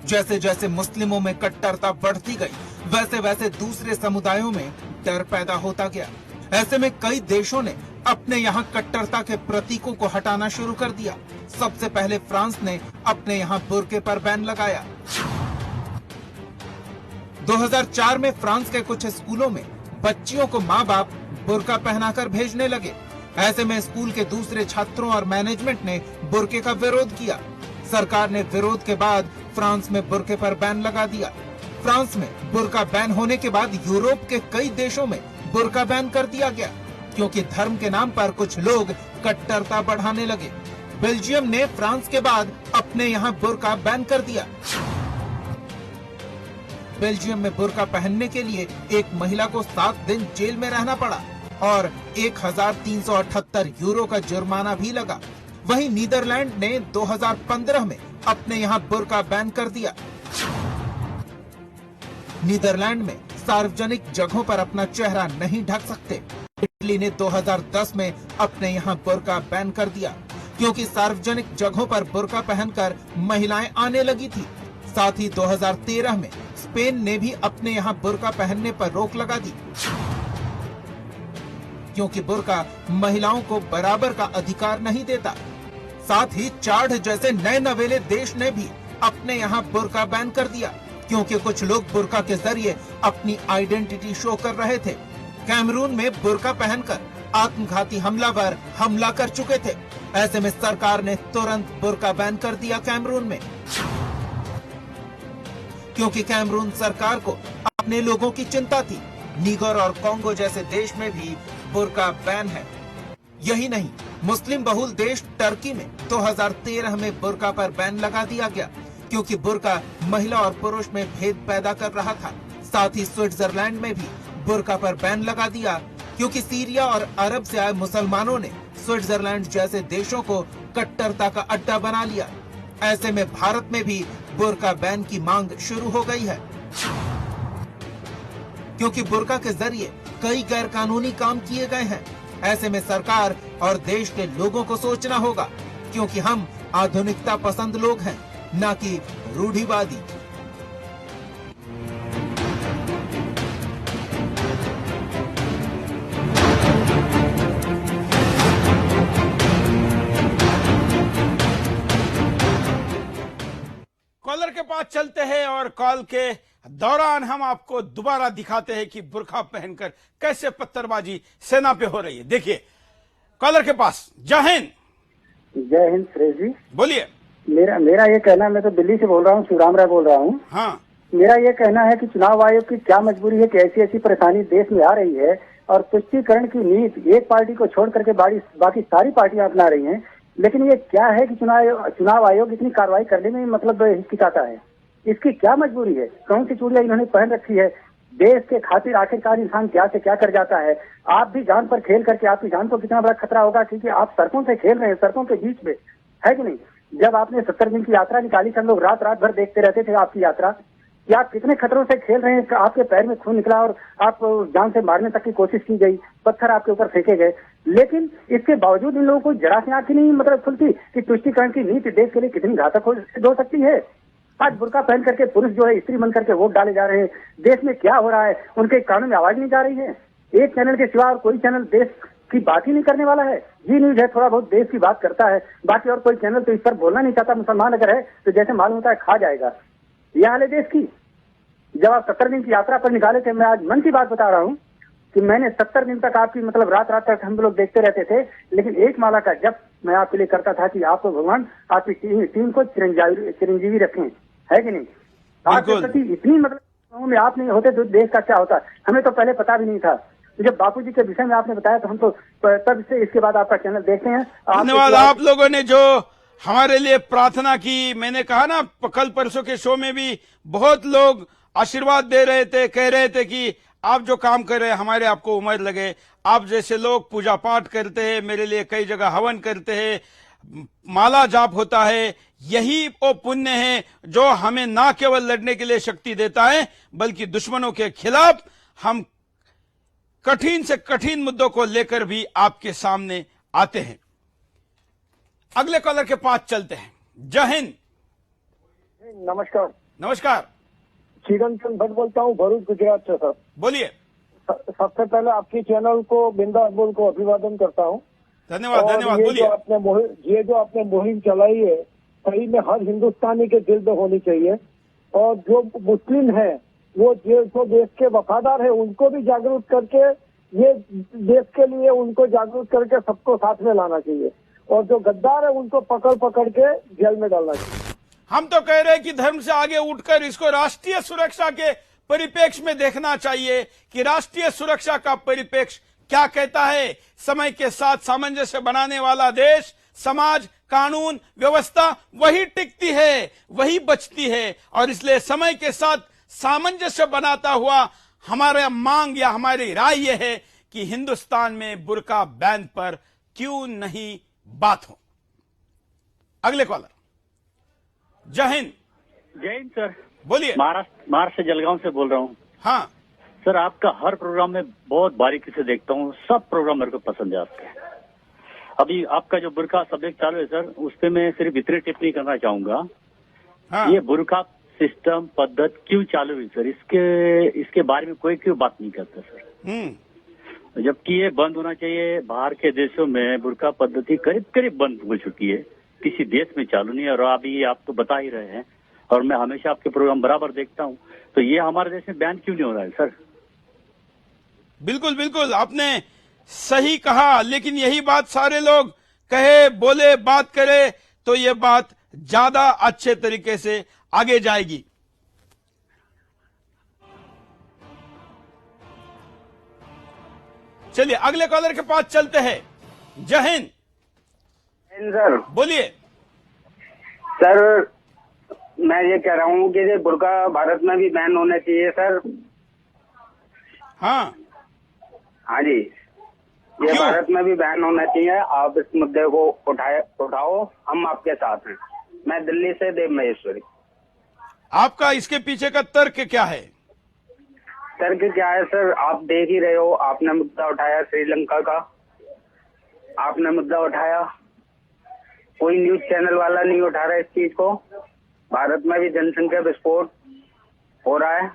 जैसे जैसे मुस्लिमों में कट्टरता बढ़ती गई, वैसे वैसे दूसरे समुदायों में डर पैदा होता गया। ऐसे में कई देशों ने अपने यहाँ कट्टरता के प्रतीकों को हटाना शुरू कर दिया। सबसे पहले फ्रांस ने अपने यहाँ बुर्के पर बैन लगाया। 2004 में फ्रांस के कुछ स्कूलों में बच्चियों को माँ बाप बुर्का पहनाकर भेजने लगे। ऐसे में स्कूल के दूसरे छात्रों और मैनेजमेंट ने बुर्के का विरोध किया। सरकार ने विरोध के बाद फ्रांस में बुर्के पर बैन लगा दिया। फ्रांस में बुर्का बैन होने के बाद यूरोप के कई देशों में बुर्का बैन कर दिया गया, क्योंकि धर्म के नाम पर कुछ लोग कट्टरता बढ़ाने लगे। बेल्जियम ने फ्रांस के बाद अपने यहाँ बुर्का बैन कर दिया। बेल्जियम में बुर्का पहनने के लिए एक महिला को 7 दिन जेल में रहना पड़ा और 1378 यूरो का जुर्माना भी लगा। वहीं नीदरलैंड ने 2015 में अपने यहाँ बुर्का बैन कर दिया। नीदरलैंड में सार्वजनिक जगहों पर अपना चेहरा नहीं ढक सकते। इटली ने 2010 में अपने यहाँ बुर्का बैन कर दिया, क्योंकि सार्वजनिक जगहों पर बुर्का पहनकर महिलाएं आने लगी थी। साथ ही 2013 में स्पेन ने भी अपने यहाँ बुर्का पहनने पर रोक लगा दी, क्योंकि बुर्का महिलाओं को बराबर का अधिकार नहीं देता। साथ ही चाड जैसे नए नवेले देश ने भी अपने यहाँ बुर्का बैन कर दिया, क्योंकि कुछ लोग बुर्का के जरिए अपनी आइडेंटिटी शो कर रहे थे। कैमरून में बुर्का पहनकर आत्मघाती हमलावर हमला कर चुके थे। ऐसे में सरकार ने तुरंत बुर्का बैन कर दिया कैमरून में, क्योंकि कैमरून सरकार को अपने लोगों की चिंता थी। नीगर और कांगो जैसे देश में भी बुर्का बैन है। यही नहीं, मुस्लिम बहुल देश टर्की में 2013 में बुर्का पर बैन लगा दिया गया, क्योंकि बुर्का महिला और पुरुष में भेद पैदा कर रहा था। साथ ही स्विट्जरलैंड में भी बुर्का पर बैन लगा दिया, क्योंकि सीरिया और अरब से आए मुसलमानों ने स्विट्जरलैंड जैसे देशों को कट्टरता का अड्डा बना लिया। ऐसे में भारत में भी बुर्का बैन की मांग शुरू हो गई है, क्योंकि बुर्का के जरिए कई गैर कानूनी काम किए गए हैं। ऐसे में सरकार और देश के लोगों को सोचना होगा, क्योंकि हम आधुनिकता पसंद लोग हैं, न कि रूढ़िवादी। कॉलर के पास चलते हैं और कॉल के दौरान हम आपको दोबारा दिखाते हैं कि बुर्का पहनकर कैसे पत्थरबाजी सेना पे हो रही है। देखिए कॉलर के पास। जय हिंद। जय हिंद सुरेश जी। बोलिए। मेरा ये कहना है, मैं तो दिल्ली से बोल रहा हूँ, शिवराम राय बोल रहा हूँ। हाँ, मेरा ये कहना है कि चुनाव आयोग की क्या मजबूरी है कि ऐसी ऐसी परेशानी देश में आ रही है और तुष्टीकरण की नीति एक पार्टी को छोड़ करके बाकी सारी पार्टियां अपना रही हैं। लेकिन ये क्या है कि चुनाव आयोग इतनी कार्रवाई करने में मतलब हिचकिचाता है। इसकी क्या मजबूरी है? कौन सी चूड़ियां इन्होंने पहन रखी है? देश के खातिर आखिरकार इंसान क्या से क्या कर जाता है। आप भी जान पर खेल करके आपकी जान को कितना बड़ा खतरा होगा, क्योंकि आप सड़कों से खेल रहे हैं, सड़कों के बीच में, है कि नहीं? जब आपने 70 दिन की यात्रा निकाली थी, हम लोग रात रात भर देखते रहते थे आपकी यात्रा कि आप कितने खतरों से खेल रहे हैं। आपके पैर में खून निकला और आप जान से मारने तक की कोशिश की गई, पत्थर आपके ऊपर फेंके गए। लेकिन इसके बावजूद इन लोगों को जरा से आंख नहीं मतलब खुलती कि तुष्टीकरण की नीति देश के लिए कितनी घातक हो सकती है। आज बुर्का पहन करके पुरुष जो है स्त्री बन करके वोट डाले जा रहे हैं। देश में क्या हो रहा है, उनके कानों में आवाज नहीं जा रही है। एक चैनल के सिवा और कोई चैनल देश की बात ही नहीं करने वाला है। जी न्यूज है, थोड़ा बहुत देश की बात करता है, बाकी और कोई चैनल तो इस पर बोलना नहीं चाहता। मुसलमान अगर है तो जैसे मालूम होता है खा जाएगा। यह हाल है देश की। जब आप 70 दिन की यात्रा पर निकाले थे, मैं आज मन की बात बता रहा हूँ कि मैंने 70 दिन तक आपकी मतलब रात रात तक हम लोग देखते रहते थे, लेकिन एक माला का जब मैं आपके लिए करता था कि आपको भगवान आपकी टीम को चिरंजीवी रखें, है कि नहीं? आपके प्रति इतनी मतलब में आप नहीं होते तो देश का क्या होता। हमें तो पहले पता भी नहीं था। जब बापूजी के विषय में आपने बताया तो हम तो तब से इसके बाद आपका चैनल देखते हैं। धन्यवाद आप लोगों ने जो हमारे लिए प्रार्थना की। मैंने कहा ना, कल परसों के शो में भी बहुत लोग आशीर्वाद दे रहे थे, कह रहे थे कि आप जो काम कर रहे हैं हमारे आपको उम्र लगे। आप जैसे लोग पूजा पाठ करते हैं, मेरे लिए कई जगह हवन करते हैं, माला जाप होता है, यही वो पुण्य है जो हमें ना केवल लड़ने के लिए शक्ति देता है, बल्कि दुश्मनों के खिलाफ हम कठिन से कठिन मुद्दों को लेकर भी आपके सामने आते हैं। अगले कॉलर के पास चलते हैं। जय हिंद। नमस्कार। नमस्कार। चिरंतन भट्ट बोलता हूँ, भरूच गुजरात से। सर बोलिए। सबसे पहले आपकी चैनल को बिंदास बोल को अभिवादन करता हूँ। धन्यवाद और धन्यवाद, ये बोलिए। जो आपने मुहिम चलाई है, सही में हर हिंदुस्तानी के दिल में होनी चाहिए। और जो मुस्लिम है, वो जो देश के वफादार है, उनको भी जागरूक करके, ये देश के लिए उनको जागरूक करके सबको साथ में लाना चाहिए। और जो गद्दार है, उनको पकड़ के जेल में डालना चाहिए। हम तो कह रहे हैं कि धर्म से आगे उठकर इसको राष्ट्रीय सुरक्षा के परिप्रेक्ष्य में देखना चाहिए कि राष्ट्रीय सुरक्षा का परिप्रेक्ष्य क्या कहता है। समय के साथ सामंजस्य बनाने वाला देश, समाज, कानून व्यवस्था वही टिकती है, वही बचती है। और इसलिए समय के साथ सामंजस्य बनाता हुआ हमारा मांग या हमारी राय यह है कि हिंदुस्तान में बुर्का बैन पर क्यों नहीं बात हो। अगले कॉलर। जय हिंद। जय हिंद सर, बोलिए। महाराष्ट्र से जलगांव से बोल रहा हूँ। हाँ सर, आपका हर प्रोग्राम में बहुत बारीकी से देखता हूँ, सब प्रोग्राम मेरे को पसंद है आपके। अभी आपका जो बुर्का सब्जेक्ट चालू है सर, उस पे मैं सिर्फ इतनी टिप्पणी करना चाहूंगा। हाँ। ये बुर्का सिस्टम पद्धत क्यों चालू हुई सर, इसके बारे में कोई क्यों बात नहीं करता सर। जबकि ये बंद होना चाहिए। बाहर के देशों में बुर्का पद्धति करीब करीब बंद हो चुकी है, किसी देश में चालू नहीं है। और अभी आप तो बता ही रहे हैं, और मैं हमेशा आपके प्रोग्राम बराबर देखता हूँ, तो ये हमारे देश में बैन क्यों नहीं हो रहा है सर? बिल्कुल बिल्कुल, आपने सही कहा। लेकिन यही बात सारे लोग कहे, बोले, बात करे तो ये बात ज्यादा अच्छे तरीके से आगे जाएगी। चलिए अगले कॉलर के पास चलते हैं। जय हिंद। सर बोलिए। सर, मैं ये कह रहा हूँ कि ये बुर्का भारत में भी बैन होना चाहिए सर। हाँ हाँ जी, ये क्यों? भारत में भी बैन होना चाहिए। आप इस मुद्दे को उठाओ, हम आपके साथ हैं। मैं दिल्ली से देव महेश्वरी। आपका इसके पीछे का तर्क क्या है? तर्क क्या है सर, आप देख ही रहे हो, आपने मुद्दा उठाया श्रीलंका का, आपने मुद्दा उठाया, कोई न्यूज चैनल वाला नहीं उठा रहा इस चीज को। भारत में भी जनसंख्या विस्फोट हो रहा है।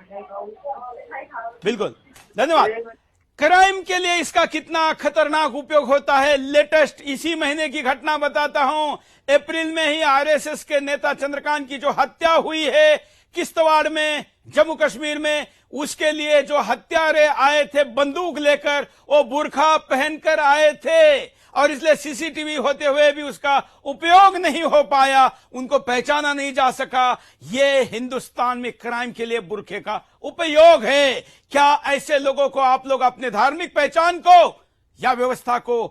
बिल्कुल, धन्यवाद। क्राइम के लिए इसका कितना खतरनाक उपयोग होता है, लेटेस्ट इसी महीने की घटना बताता हूं। अप्रैल में ही आरएसएस के नेता चंद्रकांत की जो हत्या हुई है किश्तवाड़ में, जम्मू कश्मीर में, उसके लिए जो हत्यारे आए थे बंदूक लेकर, वो बुर्खा पहनकर आए थे। और इसलिए सीसीटीवी होते हुए भी उसका उपयोग नहीं हो पाया, उनको पहचाना नहीं जा सका। ये हिंदुस्तान में क्राइम के लिए बुर्खे का उपयोग है। क्या ऐसे लोगों को आप लोग अपने धार्मिक पहचान को या व्यवस्था को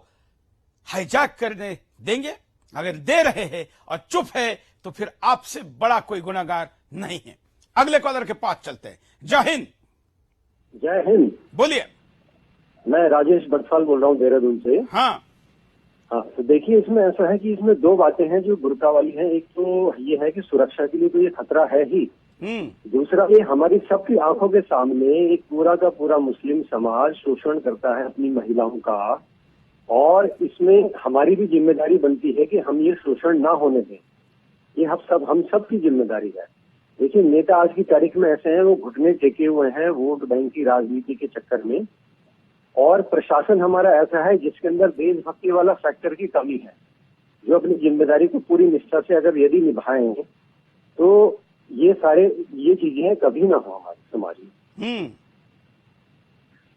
हाईजैक करने देंगे? अगर दे रहे हैं और चुप है तो फिर आपसे बड़ा कोई गुनाहगार नहीं है। अगले कॉलर के पास चलते हैं। जय हिंद। जय हिंद। बोलिए। मैं राजेश बटसाल बोल रहा हूँ देहरादून से। हाँ तो देखिए, इसमें ऐसा है कि इसमें दो बातें हैं जो बुर्का वाली हैं। एक तो ये है कि सुरक्षा के लिए तो ये खतरा है ही, दूसरा ये हमारी सबकी आंखों के सामने एक पूरा का पूरा मुस्लिम समाज शोषण करता है अपनी महिलाओं का, और इसमें हमारी भी जिम्मेदारी बनती है कि हम ये शोषण ना होने दें। ये हम सब की जिम्मेदारी है। देखिए, नेता आज की तारीख में ऐसे हैं, वो घुटने टेके हुए हैं वोट बैंक की राजनीति के चक्कर में, और प्रशासन हमारा ऐसा है जिसके अंदर देशभक्ति वाला फैक्टर की कमी है, जो अपनी जिम्मेदारी को पूरी निष्ठा से अगर यदि निभाएं तो ये चीजें कभी ना हो हमारे समाज में।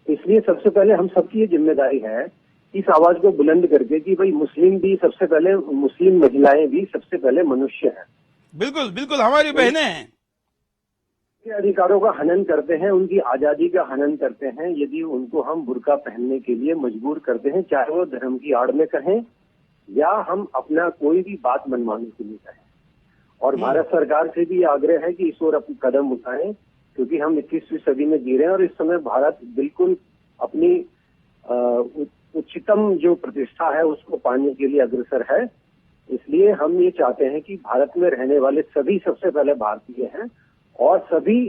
इसलिए सबसे पहले हम सबकी ये जिम्मेदारी है इस आवाज को बुलंद करके कि भाई मुस्लिम भी सबसे पहले, मुस्लिम महिलाएं भी सबसे पहले मनुष्य हैं। बिल्कुल बिल्कुल, हमारी बहनें हैं। अधिकारों का हनन करते हैं, उनकी आजादी का हनन करते हैं यदि उनको हम बुर्का पहनने के लिए मजबूर करते हैं, चाहे वो धर्म की आड़ में कहें या हम अपना कोई भी बात मनवाने के लिए कहें। और भारत सरकार से भी आग्रह है कि इस ओर अपनी कदम उठाएं, क्योंकि हम 21वीं सदी में जी रहे हैं और इस समय भारत बिल्कुल अपनी उच्चतम जो प्रतिष्ठा है उसको पाने के लिए अग्रसर है। इसलिए हम ये चाहते हैं कि भारत में रहने वाले सभी सबसे पहले भारतीय हैं और सभी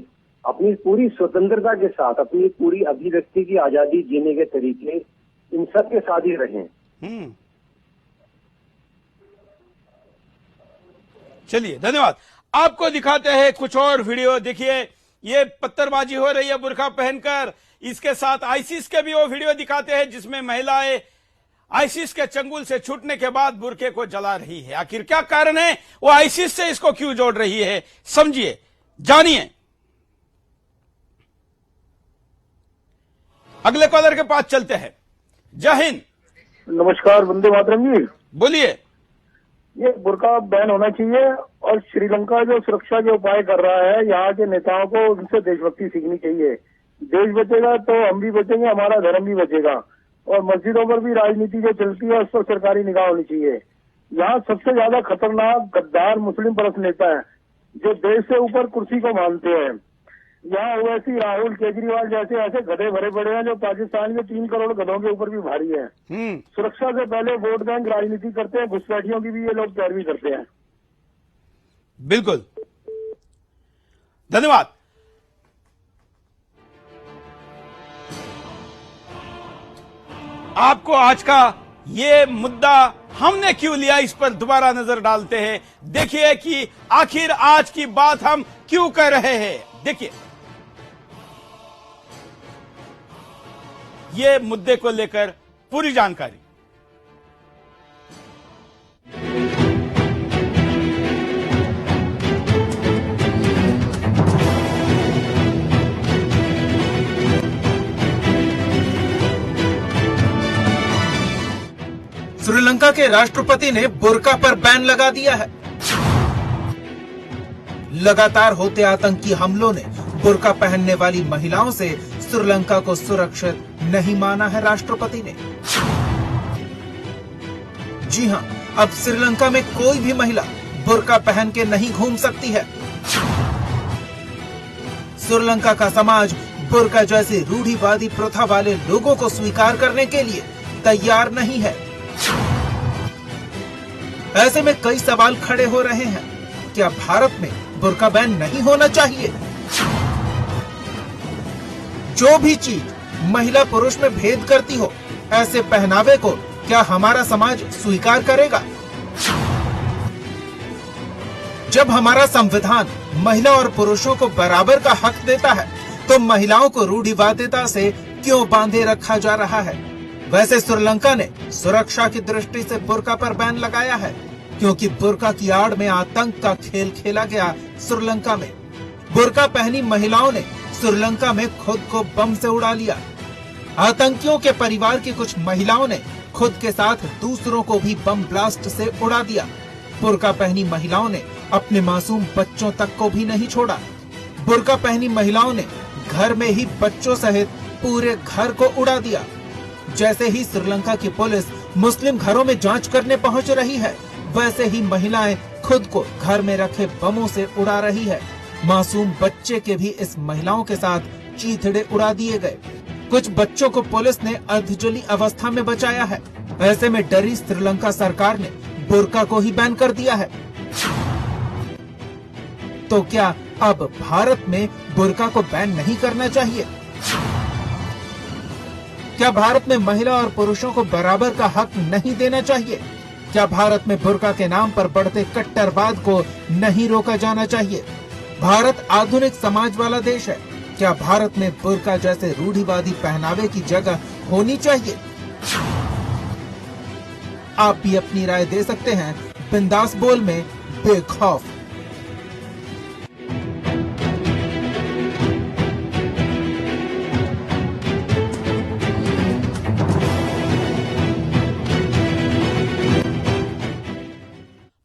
अपनी पूरी स्वतंत्रता के साथ, अपनी पूरी अभिव्यक्ति की आजादी जीने के तरीके इन सब के साथ ही रहें। चलिए, धन्यवाद। आपको दिखाते हैं कुछ और वीडियो। देखिए, ये पत्थरबाजी हो रही है बुर्का पहनकर। इसके साथ आईसिस के भी वो वीडियो दिखाते हैं जिसमें महिलाएं आईसिस के चंगुल से छूटने के बाद बुरके को जला रही है। आखिर क्या कारण है? वो आईसिस से इसको क्यों जोड़ रही है? समझिए, जानिए। अगले कॉलर के पास चलते हैं। जय हिंद। नमस्कार, वंदे मातरम जी। बोलिए। ये बुर्का बैन होना चाहिए और श्रीलंका जो सुरक्षा के उपाय कर रहा है, यहाँ के नेताओं को उनसे देशभक्ति सीखनी चाहिए। देश बचेगा तो हम भी बचेंगे, हमारा धर्म भी बचेगा। और मस्जिदों पर भी राजनीति जो चलती है उस पर सरकारी निगाह होनी चाहिए। यहाँ सबसे ज्यादा खतरनाक गद्दार मुस्लिम परस्त नेता है जो देश से ऊपर कुर्सी को मानते हैं। यहाँ ओवैसी, राहुल, केजरीवाल जैसे ऐसे गधे भरे पड़े हैं जो पाकिस्तान के 3 करोड़ गधों के ऊपर भी भारी है। सुरक्षा से पहले वोट बैंक राजनीति करते हैं, घुसपैठियों की भी ये लोग पैरवी करते हैं। बिल्कुल, धन्यवाद। आपको आज का ये मुद्दा हमने क्यों लिया, इस पर दोबारा नजर डालते हैं। देखिए कि आखिर आज की बात हम क्यों कर रहे हैं। देखिए, ये मुद्दे को लेकर पूरी जानकारी। श्रीलंका के राष्ट्रपति ने बुर्का पर बैन लगा दिया है। लगातार होते आतंकी हमलों ने बुर्का पहनने वाली महिलाओं से श्रीलंका को सुरक्षित नहीं माना है राष्ट्रपति ने। जी हां, अब श्रीलंका में कोई भी महिला बुर्का पहन के नहीं घूम सकती है। श्रीलंका का समाज बुर्का जैसे रूढ़िवादी प्रथा वाले लोगों को स्वीकार करने के लिए तैयार नहीं है। ऐसे में कई सवाल खड़े हो रहे हैं। क्या भारत में बुर्का बैन नहीं होना चाहिए? जो भी चीज महिला पुरुष में भेद करती हो, ऐसे पहनावे को क्या हमारा समाज स्वीकार करेगा? जब हमारा संविधान महिला और पुरुषों को बराबर का हक देता है, तो महिलाओं को रूढ़िवादिता से क्यों बांधे रखा जा रहा है? वैसे श्रीलंका ने सुरक्षा की दृष्टि से बुर्का पर बैन लगाया है, क्योंकि बुर्का की आड़ में आतंक का खेल खेला गया। श्रीलंका में बुर्का पहनी महिलाओं ने श्रीलंका में खुद को बम से उड़ा लिया। आतंकियों के परिवार की कुछ महिलाओं ने खुद के साथ दूसरों को भी बम ब्लास्ट से उड़ा दिया। बुर्का पहनी महिलाओं ने अपने मासूम बच्चों तक को भी नहीं छोड़ा। बुर्का पहनी महिलाओं ने घर में ही बच्चों सहित पूरे घर को उड़ा दिया। जैसे ही श्रीलंका की पुलिस मुस्लिम घरों में जांच करने पहुंच रही है, वैसे ही महिलाएं खुद को घर में रखे बमों से उड़ा रही है। मासूम बच्चे के भी इस महिलाओं के साथ चीथड़े उड़ा दिए गए। कुछ बच्चों को पुलिस ने अर्धजली अवस्था में बचाया है। ऐसे में डरी श्रीलंका सरकार ने बुर्का को ही बैन कर दिया है। तो क्या अब भारत में बुर्का को बैन नहीं करना चाहिए? क्या भारत में महिला और पुरुषों को बराबर का हक नहीं देना चाहिए? क्या भारत में बुर्का के नाम पर बढ़ते कट्टरवाद को नहीं रोका जाना चाहिए? भारत आधुनिक समाज वाला देश है। क्या भारत में बुर्का जैसे रूढ़िवादी पहनावे की जगह होनी चाहिए? आप भी अपनी राय दे सकते हैं बिंदास बोल में बेखौफ।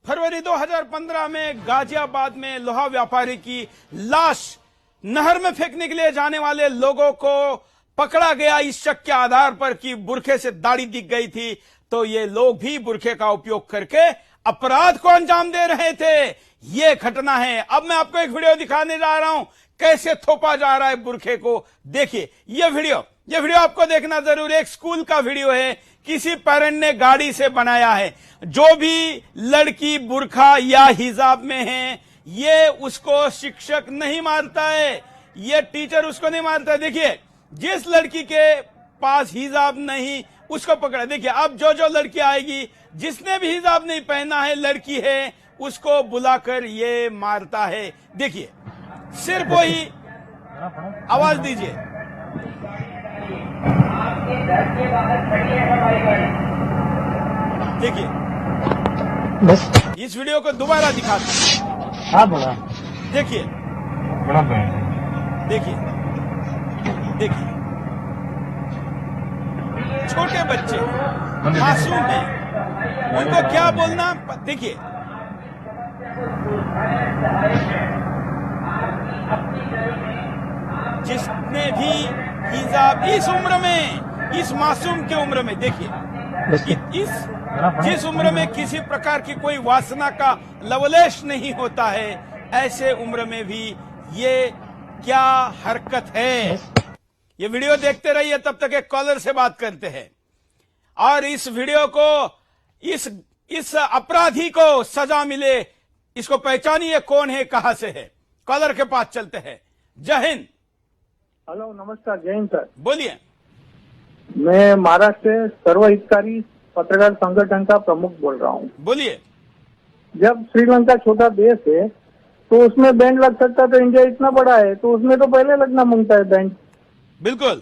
फरवरी 2015 में गाजियाबाद में लोहा व्यापारी की लाश नहर में फेंकने के लिए जाने वाले लोगों को पकड़ा गया इस शक के आधार पर कि बुरखे से दाढ़ी दिख गई थी। तो ये लोग भी बुरखे का उपयोग करके अपराध को अंजाम दे रहे थे। ये घटना है। अब मैं आपको एक वीडियो दिखाने जा रहा हूं कैसे थोपा जा रहा है बुरखे को। देखिए ये वीडियो आपको देखना जरूर। एक स्कूल का वीडियो है, किसी पेरेंट ने गाड़ी से बनाया है। जो भी लड़की बुरखा या हिजाब में है, ये उसको शिक्षक नहीं मारता है, ये टीचर उसको नहीं मारता है। देखिए जिस लड़की के पास हिजाब नहीं उसको पकड़ा। देखिए अब जो लड़की आएगी जिसने भी हिजाब नहीं पहना है, लड़की है, उसको बुलाकर ये मारता है। देखिए सिर्फ वही आवाज दीजिए। देखिए बस इस वीडियो को दोबारा दिखाते हैं। हाँ बोला देखिए बड़ा देखिए देखिए छोटे बच्चे मासूम हैं, उनको क्या बोलना, देखिए जिसने भी हिजाब इस उम्र में, इस मासूम की उम्र में, देखिए जिस उम्र में किसी प्रकार की कोई वासना का लवलेश नहीं होता है, ऐसे उम्र में भी ये क्या हरकत है। ये वीडियो देखते रहिए, तब तक एक कॉलर से बात करते हैं और इस वीडियो को, इस अपराधी को सजा मिले, इसको पहचानिए कौन है, कहां से है। कॉलर के पास चलते हैं। जय हिंद। हेलो, नमस्कार, जय हिंद सर। बोलिए। मैं महाराष्ट्र से सर्व हितकारी पत्रकार संगठन का प्रमुख बोल रहा हूँ। बोलिए। जब श्रीलंका छोटा देश है तो उसमें बैंड लग सकता, तो इंडिया इतना बड़ा है तो उसमें तो पहले लगना मांगता है बैंड। बिल्कुल,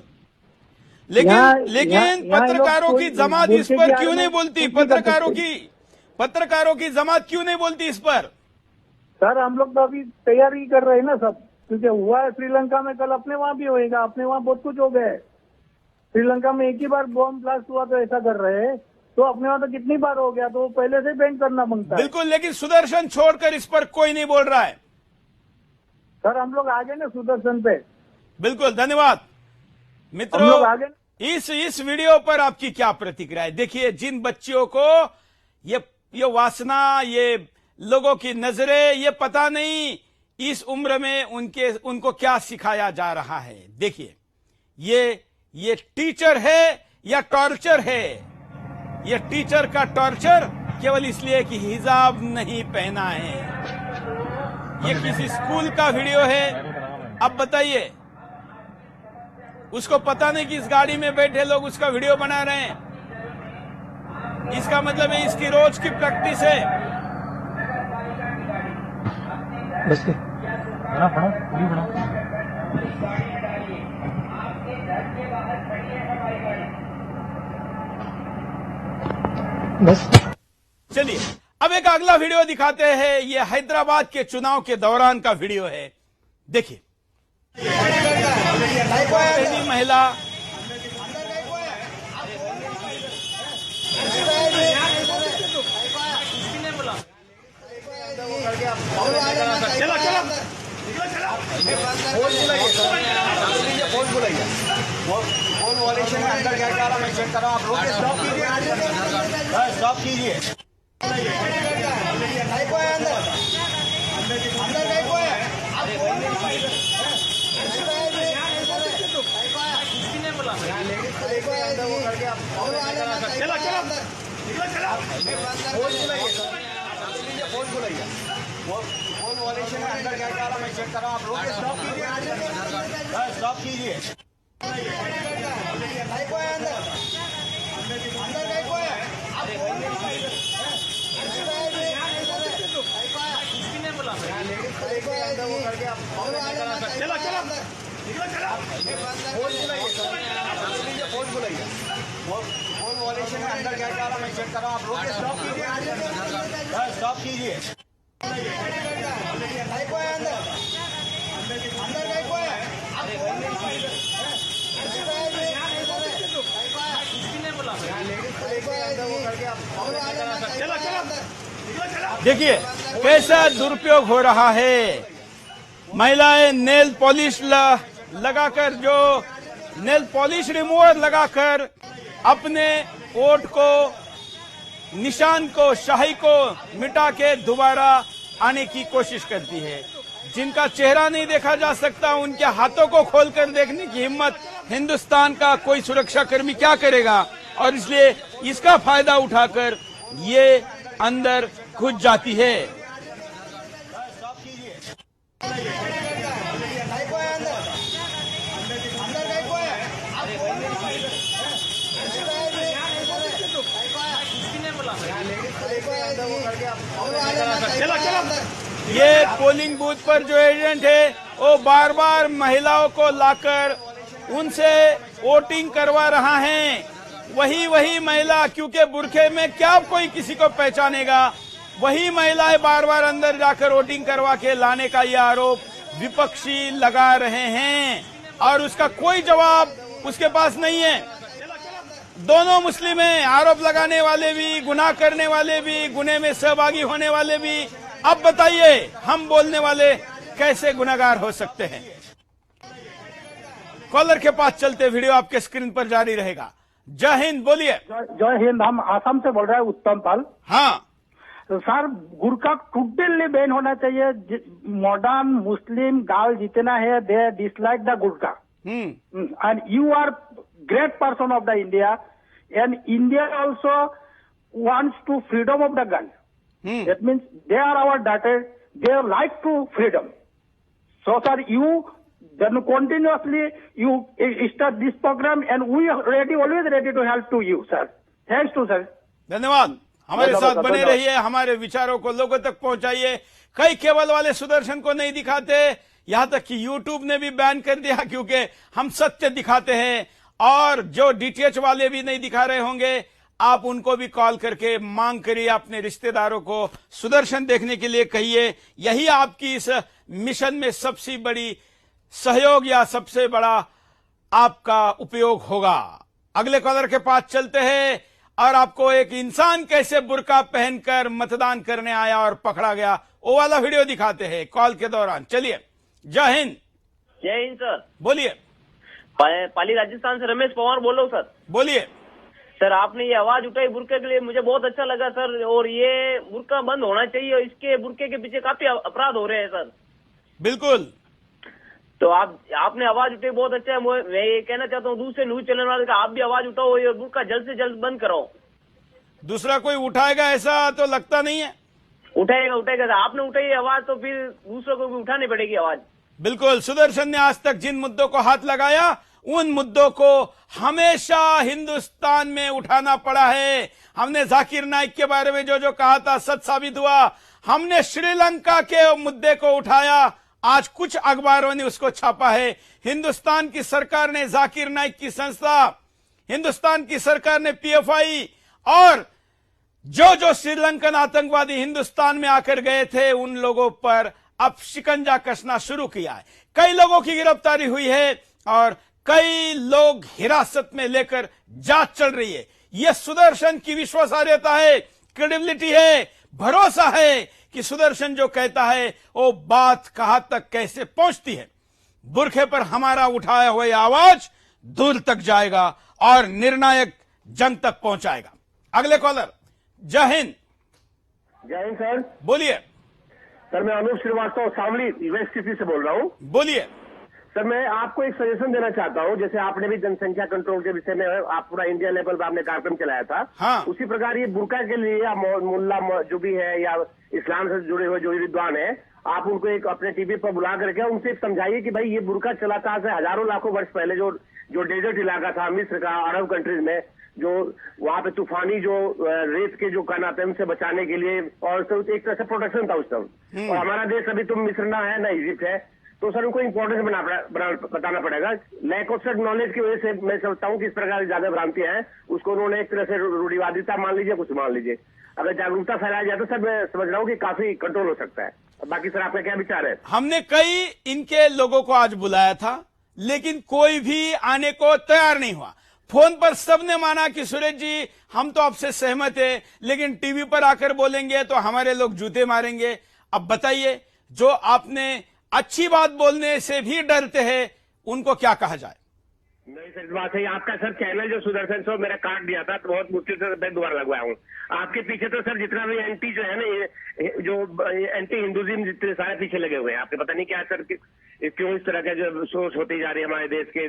लेकिन पत्रकारों की जमात इस पर क्यों नहीं बोलती? पत्रकारों की जमात क्यों नहीं बोलती इस पर? सर, हम लोग तो अभी तैयारी कर रहे हैं ना सब, क्योंकि हुआ है श्रीलंका में, कल अपने वहाँ भी होएगा। अपने वहाँ बहुत कुछ हो गया है। श्रीलंका में एक ही बार बॉम्ब ब्लास्ट हुआ तो ऐसा कर रहे हैं, तो अपने वहाँ तो कितनी बार हो गया, तो पहले से बैंड करना मांगता है। बिल्कुल, लेकिन सुदर्शन छोड़कर इस पर कोई नहीं बोल रहा है। सर, हम लोग आगे ना सुदर्शन पे। बिल्कुल, धन्यवाद मित्रों। इस वीडियो पर आपकी क्या प्रतिक्रिया है? देखिए, जिन बच्चियों को ये वासना, ये लोगों की नजरें, ये पता नहीं इस उम्र में उनको क्या सिखाया जा रहा है। देखिए, ये टीचर है या टॉर्चर है? ये टीचर का टॉर्चर केवल इसलिए कि हिजाब नहीं पहना है। ये किसी स्कूल का वीडियो है। अब बताइए, उसको पता नहीं कि इस गाड़ी में बैठे लोग उसका वीडियो बना रहे हैं। इसका मतलब है इसकी रोज की प्रैक्टिस है। बस बड़ा बस। चलिए, अब एक अगला वीडियो दिखाते हैं। ये हैदराबाद के चुनाव के दौरान का वीडियो है। देखिए, पहली महिला स्टॉप कीजिए। स्टॉप कीजिए। स्टॉप कीजिए। देखिए कैसा दुरुपयोग हो रहा है। महिलाएं नेल पॉलिश लगाकर, जो नेल पॉलिश रिमूवर लगाकर अपने ओठ को, निशान को, शाही को मिटा के दोबारा आने की कोशिश करती है। जिनका चेहरा नहीं देखा जा सकता, उनके हाथों को खोलकर देखने की हिम्मत हिंदुस्तान का कोई सुरक्षाकर्मी क्या करेगा? और इसलिए इसका फायदा उठाकर ये अंदर घुस जाती है। ये पोलिंग बूथ पर जो एजेंट है वो बार बार महिलाओं को लाकर उनसे वोटिंग करवा रहा है। वही महिला, क्योंकि बुरखे में क्या कोई किसी को पहचानेगा, वही महिलाएं बार बार अंदर जाकर वोटिंग करवा के लाने का ये आरोप विपक्षी लगा रहे हैं और उसका कोई जवाब उसके पास नहीं है। दोनों मुस्लिम हैं, आरोप लगाने वाले भी, गुनाह करने वाले भी, गुनाह में सहभागी होने वाले भी। अब बताइए हम बोलने वाले कैसे गुनहगार हो सकते हैं? कॉलर के पास चलते, वीडियो आपके स्क्रीन पर जारी रहेगा। जय हिंद, बोलिए। जय हिंद, हम आसाम से बोल रहे हैं, उत्तम पाल। हाँ तो सर, गुरखा टोटली बैन होना चाहिए। मॉडर्न मुस्लिम गर्ल जितना है, they dislike the Gurkha and you are great person of the India, and India also wants to freedom of the girl. That means they are our daughters, they like to freedom. So sir, you then continuously you start this program and we are ready, always ready to help to you sir. Thanks to sir. धन्यवाद। हमारे साथ बने रहिए, हमारे विचारों को लोगों तक पहुंचाइए। कई केबल वाले सुदर्शन को नहीं दिखाते, यहां तक कि यूट्यूब ने भी बैन कर दिया, क्योंकि हम सत्य दिखाते हैं। और जो डीटीएच वाले भी नहीं दिखा रहे होंगे, आप उनको भी कॉल करके मांग करिए, अपने रिश्तेदारों को सुदर्शन देखने के लिए कहिए। यही आपकी इस मिशन में सबसे बड़ी सहयोग या सबसे बड़ा आपका उपयोग होगा। अगले कॉलर के पास चलते हैं और आपको एक इंसान कैसे बुर्का पहनकर मतदान करने आया और पकड़ा गया, वो वाला वीडियो दिखाते हैं कॉल के दौरान। चलिए। जय हिंद। जय हिंद सर। बोलिए। पाली राजस्थान से रमेश पवार बोल रहा हूँ सर। बोलिए सर, आपने ये आवाज उठाई बुरके के लिए, मुझे बहुत अच्छा लगा सर। और ये बुरका बंद होना चाहिए, और इसके बुरके के पीछे काफी अपराध हो रहे हैं सर। बिल्कुल। तो आपने आवाज उठाई, बहुत अच्छा है। मैं ये कहना चाहता हूँ दूसरे न्यूज चैनल वाले का, आप भी आवाज उठाओ, ये बुरका जल्द से जल्द बंद कराओ। दूसरा कोई उठाएगा ऐसा तो लगता नहीं है। उठाएगा। आपने उठाई आवाज तो फिर दूसरों को भी उठानी पड़ेगी आवाज। बिल्कुल। सुदर्शन ने आज तक जिन मुद्दों को हाथ लगाया, उन मुद्दों को हमेशा हिंदुस्तान में उठाना पड़ा है। हमने जाकिर नाइक के बारे में जो जो कहा था सच साबित हुआ। हमने श्रीलंका के मुद्दे को उठाया, आज कुछ अखबारों ने उसको छापा है। हिंदुस्तान की सरकार ने जाकिर नाइक की संस्था, हिंदुस्तान की सरकार ने पीएफआई और जो श्रीलंकन आतंकवादी हिंदुस्तान में आकर गए थे, उन लोगों पर अब शिकंजा कसना शुरू किया है। कई लोगों की गिरफ्तारी हुई है और कई लोग हिरासत में लेकर जांच चल रही है। यह सुदर्शन की विश्वसनीयता है, क्रेडिबिलिटी है, भरोसा है कि सुदर्शन जो कहता है वो बात कहां तक कैसे पहुंचती है। बुरखे पर हमारा उठाया हुआ आवाज दूर तक जाएगा और निर्णायक जंग तक पहुंचाएगा। अगले कॉलर। जय हिंद। जय हिंद सर। बोलिए। सर, मैं अनूप श्रीवास्तव शामली वेस्ट सिटी से बोल रहा हूँ। बोलिए। सर, मैं आपको एक सजेशन देना चाहता हूँ। जैसे आपने भी जनसंख्या कंट्रोल के विषय में आप पूरा इंडिया लेवल पर आपने कार्यक्रम चलाया था। हाँ। उसी प्रकार ये बुरका के लिए या मुल्ला जो भी है या इस्लाम से जुड़े हुए जो विद्वान है, आप उनको एक अपने टीवी पर बुला करके उनसे समझाइए कि भाई ये बुरका चला था आज से हजारों लाखों वर्ष पहले, जो डेजर्ट इलाका था मिस्र का, अरब कंट्रीज में, जो वहाँ पे तूफानी जो रेत के जो कण आते हैं उनसे बचाने के लिए, और एक तरह से प्रोटेक्शन था उस टाइम। और हमारा देश अभी तो मिस्र ना है ना इजिप्ट है, तो सर उनको इम्पोर्टेंस बताना पड़ेगा। लैक ऑफ नॉलेज की वजह से मैं समझता हूँ कि इस प्रकार ज्यादा भ्रांतियां हैं, उसको उन्होंने एक तरह से रूढ़िवादिता मान लीजिए, कुछ मान लीजिए। अगर जागरूकता फैलाया जाए तो सर मैं समझ रहा हूँ कि काफी कंट्रोल हो सकता है। बाकी सर आपका क्या विचार है? हमने कई इनके लोगों को आज बुलाया था, लेकिन कोई भी आने को तैयार नहीं हुआ। फोन पर सबने माना कि सुरेश जी हम तो आपसे सहमत है, लेकिन टीवी पर आकर बोलेंगे तो हमारे लोग जूते मारेंगे। अब बताइए, जो आपने अच्छी बात बोलने से भी डरते हैं, उनको क्या कहा जाए? नहीं सर, बात है आपका। सर चैनल जो सुदर्शन शो मेरा काट दिया था, तो बहुत मुश्किल से मैं दोबारा लगवाया हूँ। आपके पीछे तो सर जितना भी एंटी जो है ना, ये जो एंटी हिंदुइज्म जितने सारे पीछे लगे हुए हैं। आपको पता नहीं क्या सर क्यों इस तरह का जो सोच होती जा रही है हमारे देश के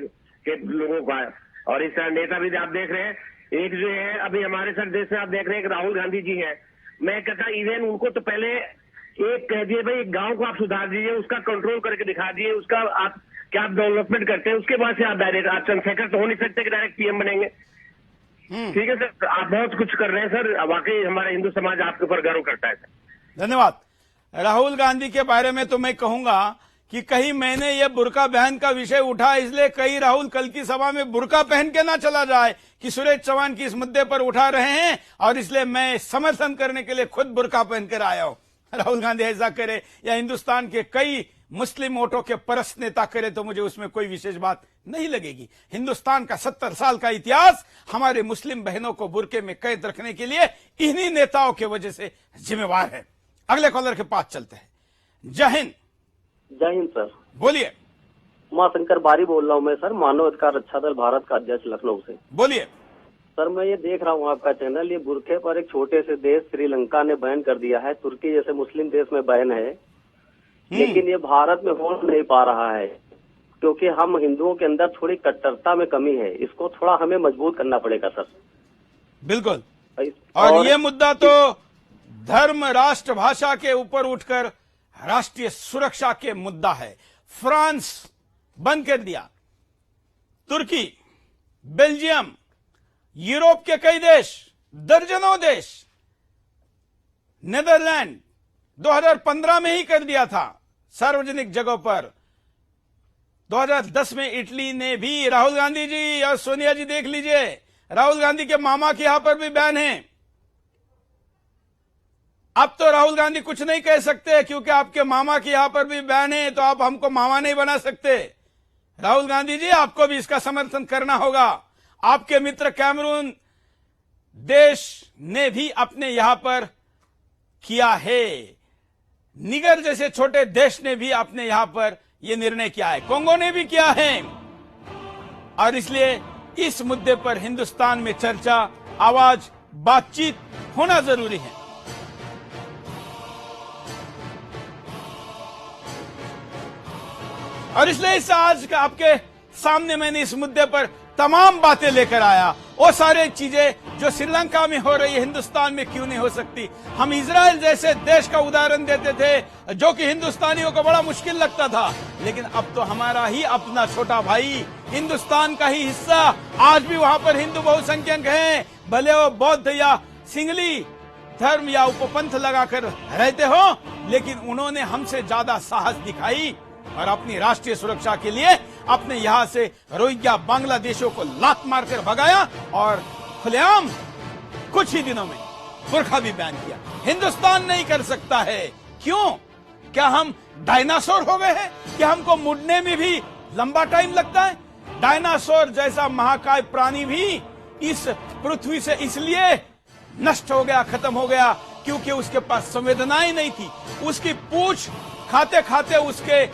लोगों का। और इस तरह नेता भी आप देख रहे हैं, एक जो है अभी हमारे सर देश में आप देख रहे हैं राहुल गांधी जी हैं। मैं कहता इवन उनको तो पहले एक कह दिए भाई गांव को आप सुधार दीजिए, उसका कंट्रोल करके दिखा दिए, उसका आप क्या डेवलपमेंट करते हैं, उसके बाद से आप डायरेक्ट, आप चंद्रशेखर तो हो नहीं सकते कि डायरेक्ट पीएम बनेंगे। ठीक है सर, आप बहुत कुछ कर रहे हैं सर, वाकई हमारा हिंदू समाज आपके ऊपर गर्व करता है सर। धन्यवाद। राहुल गांधी के बारे में तो मैं कहूंगा कि कहीं मैंने ये बुर्का बहन का विषय उठा, इसलिए कहीं राहुल कल की सभा में बुर्का पहन के ना चला जाए कि सुरेश चौहान की इस मुद्दे पर उठा रहे हैं और इसलिए मैं समर्थन करने के लिए खुद बुर्का पहनकर आया हूं। राहुल गांधी ऐसा करे या हिंदुस्तान के कई मुस्लिम वोटों के परस्त नेता करे तो मुझे उसमें कोई विशेष बात नहीं लगेगी। हिंदुस्तान का 70 साल का इतिहास हमारे मुस्लिम बहनों को बुर्के में कैद रखने के लिए इन्हीं नेताओं की वजह से जिम्मेवार है। अगले कॉलर के पास चलते हैं। जय हिंद। जय हिंद सर। बोलिए। उमा शंकर बारी बोल रहा हूँ मैं सर, मानव अधिकार रक्षा दल भारत का अध्यक्ष लखनऊ से। बोलिए। सर मैं ये देख रहा हूँ आपका चैनल, ये बुरखे पर एक छोटे से देश श्रीलंका ने बैन कर दिया है, तुर्की जैसे मुस्लिम देश में बैन है, लेकिन ये भारत में हो नहीं पा रहा है क्योंकि हम हिंदुओं के अंदर थोड़ी कट्टरता में कमी है। इसको थोड़ा हमें मजबूत करना पड़ेगा सर। बिल्कुल। और ये मुद्दा तो धर्म, राष्ट्र, भाषा के ऊपर उठकर राष्ट्रीय सुरक्षा के मुद्दा है। फ्रांस बंद कर दिया, तुर्की, बेल्जियम, यूरोप के कई देश, दर्जनों देश, नेदरलैंड 2015 में ही कर दिया था सार्वजनिक जगहों पर। 2010 में इटली ने भी, राहुल गांधी जी और सोनिया जी देख लीजिए, राहुल गांधी के मामा के यहां पर भी बैन है। अब तो राहुल गांधी कुछ नहीं कह सकते क्योंकि आपके मामा के यहां पर भी बैन है, तो आप हमको मामा नहीं बना सकते। राहुल गांधी जी आपको भी इसका समर्थन करना होगा। आपके मित्र कैमरून देश ने भी अपने यहां पर किया है, निगर जैसे छोटे देश ने भी अपने यहां पर यह निर्णय किया है, कोंगो ने भी किया है। और इसलिए इस मुद्दे पर हिंदुस्तान में चर्चा, आवाज, बातचीत होना जरूरी है। और इसलिए इस आज का आपके सामने मैंने इस मुद्दे पर तमाम बातें लेकर आया। वो सारे चीजें जो श्रीलंका में हो रही है हिंदुस्तान में क्यों नहीं हो सकती। हम इजराइल जैसे देश का उदाहरण देते थे जो कि हिंदुस्तानियों को बड़ा मुश्किल लगता था, लेकिन अब तो हमारा ही अपना छोटा भाई, हिंदुस्तान का ही हिस्सा, आज भी वहां पर हिंदू बहुसंख्यक हैं, भले वो बौद्ध या सिंगली धर्म या उपपंथ लगाकर रहते हो, लेकिन उन्होंने हमसे ज्यादा साहस दिखाई और अपनी राष्ट्रीय सुरक्षा के लिए अपने यहां से रोहिंग्या बांग्लादेशियों को लात मारकर भगाया और खुलेआम कुछ ही दिनों में बुर्का भी बैन किया। हिंदुस्तान नहीं कर सकता है। क्यों? क्या हम डायनासोर हो गए हैं? क्या हमको मुड़ने में भी लंबा टाइम लगता है? डायनासोर जैसा महाकाय प्राणी भी इस पृथ्वी से इसलिए नष्ट हो गया, खत्म हो गया क्योंकि उसके पास संवेदनाएं नहीं थी। उसकी पूंछ खाते खाते उसके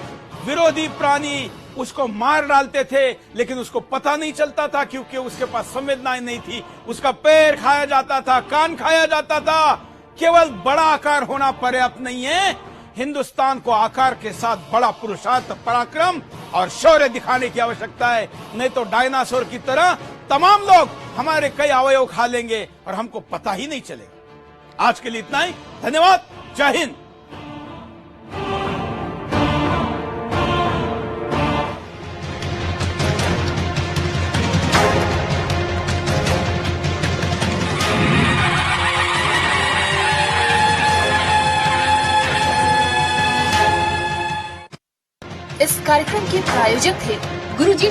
विरोधी प्राणी उसको मार डालते थे, लेकिन उसको पता नहीं चलता था क्योंकि उसके पास संवेदनाएं नहीं थी। उसका पैर खाया जाता था, कान खाया जाता था। केवल बड़ा आकार होना पर्याप्त नहीं है, हिंदुस्तान को आकार के साथ बड़ा पुरुषार्थ, पराक्रम और शौर्य दिखाने की आवश्यकता है। नहीं तो डायनासोर की तरह तमाम लोग हमारे कई अवयव खा लेंगे और हमको पता ही नहीं चलेगा। आज के लिए इतना ही। धन्यवाद। जय हिंद। इस कार्यक्रम के प्रायोजक थे गुरुजी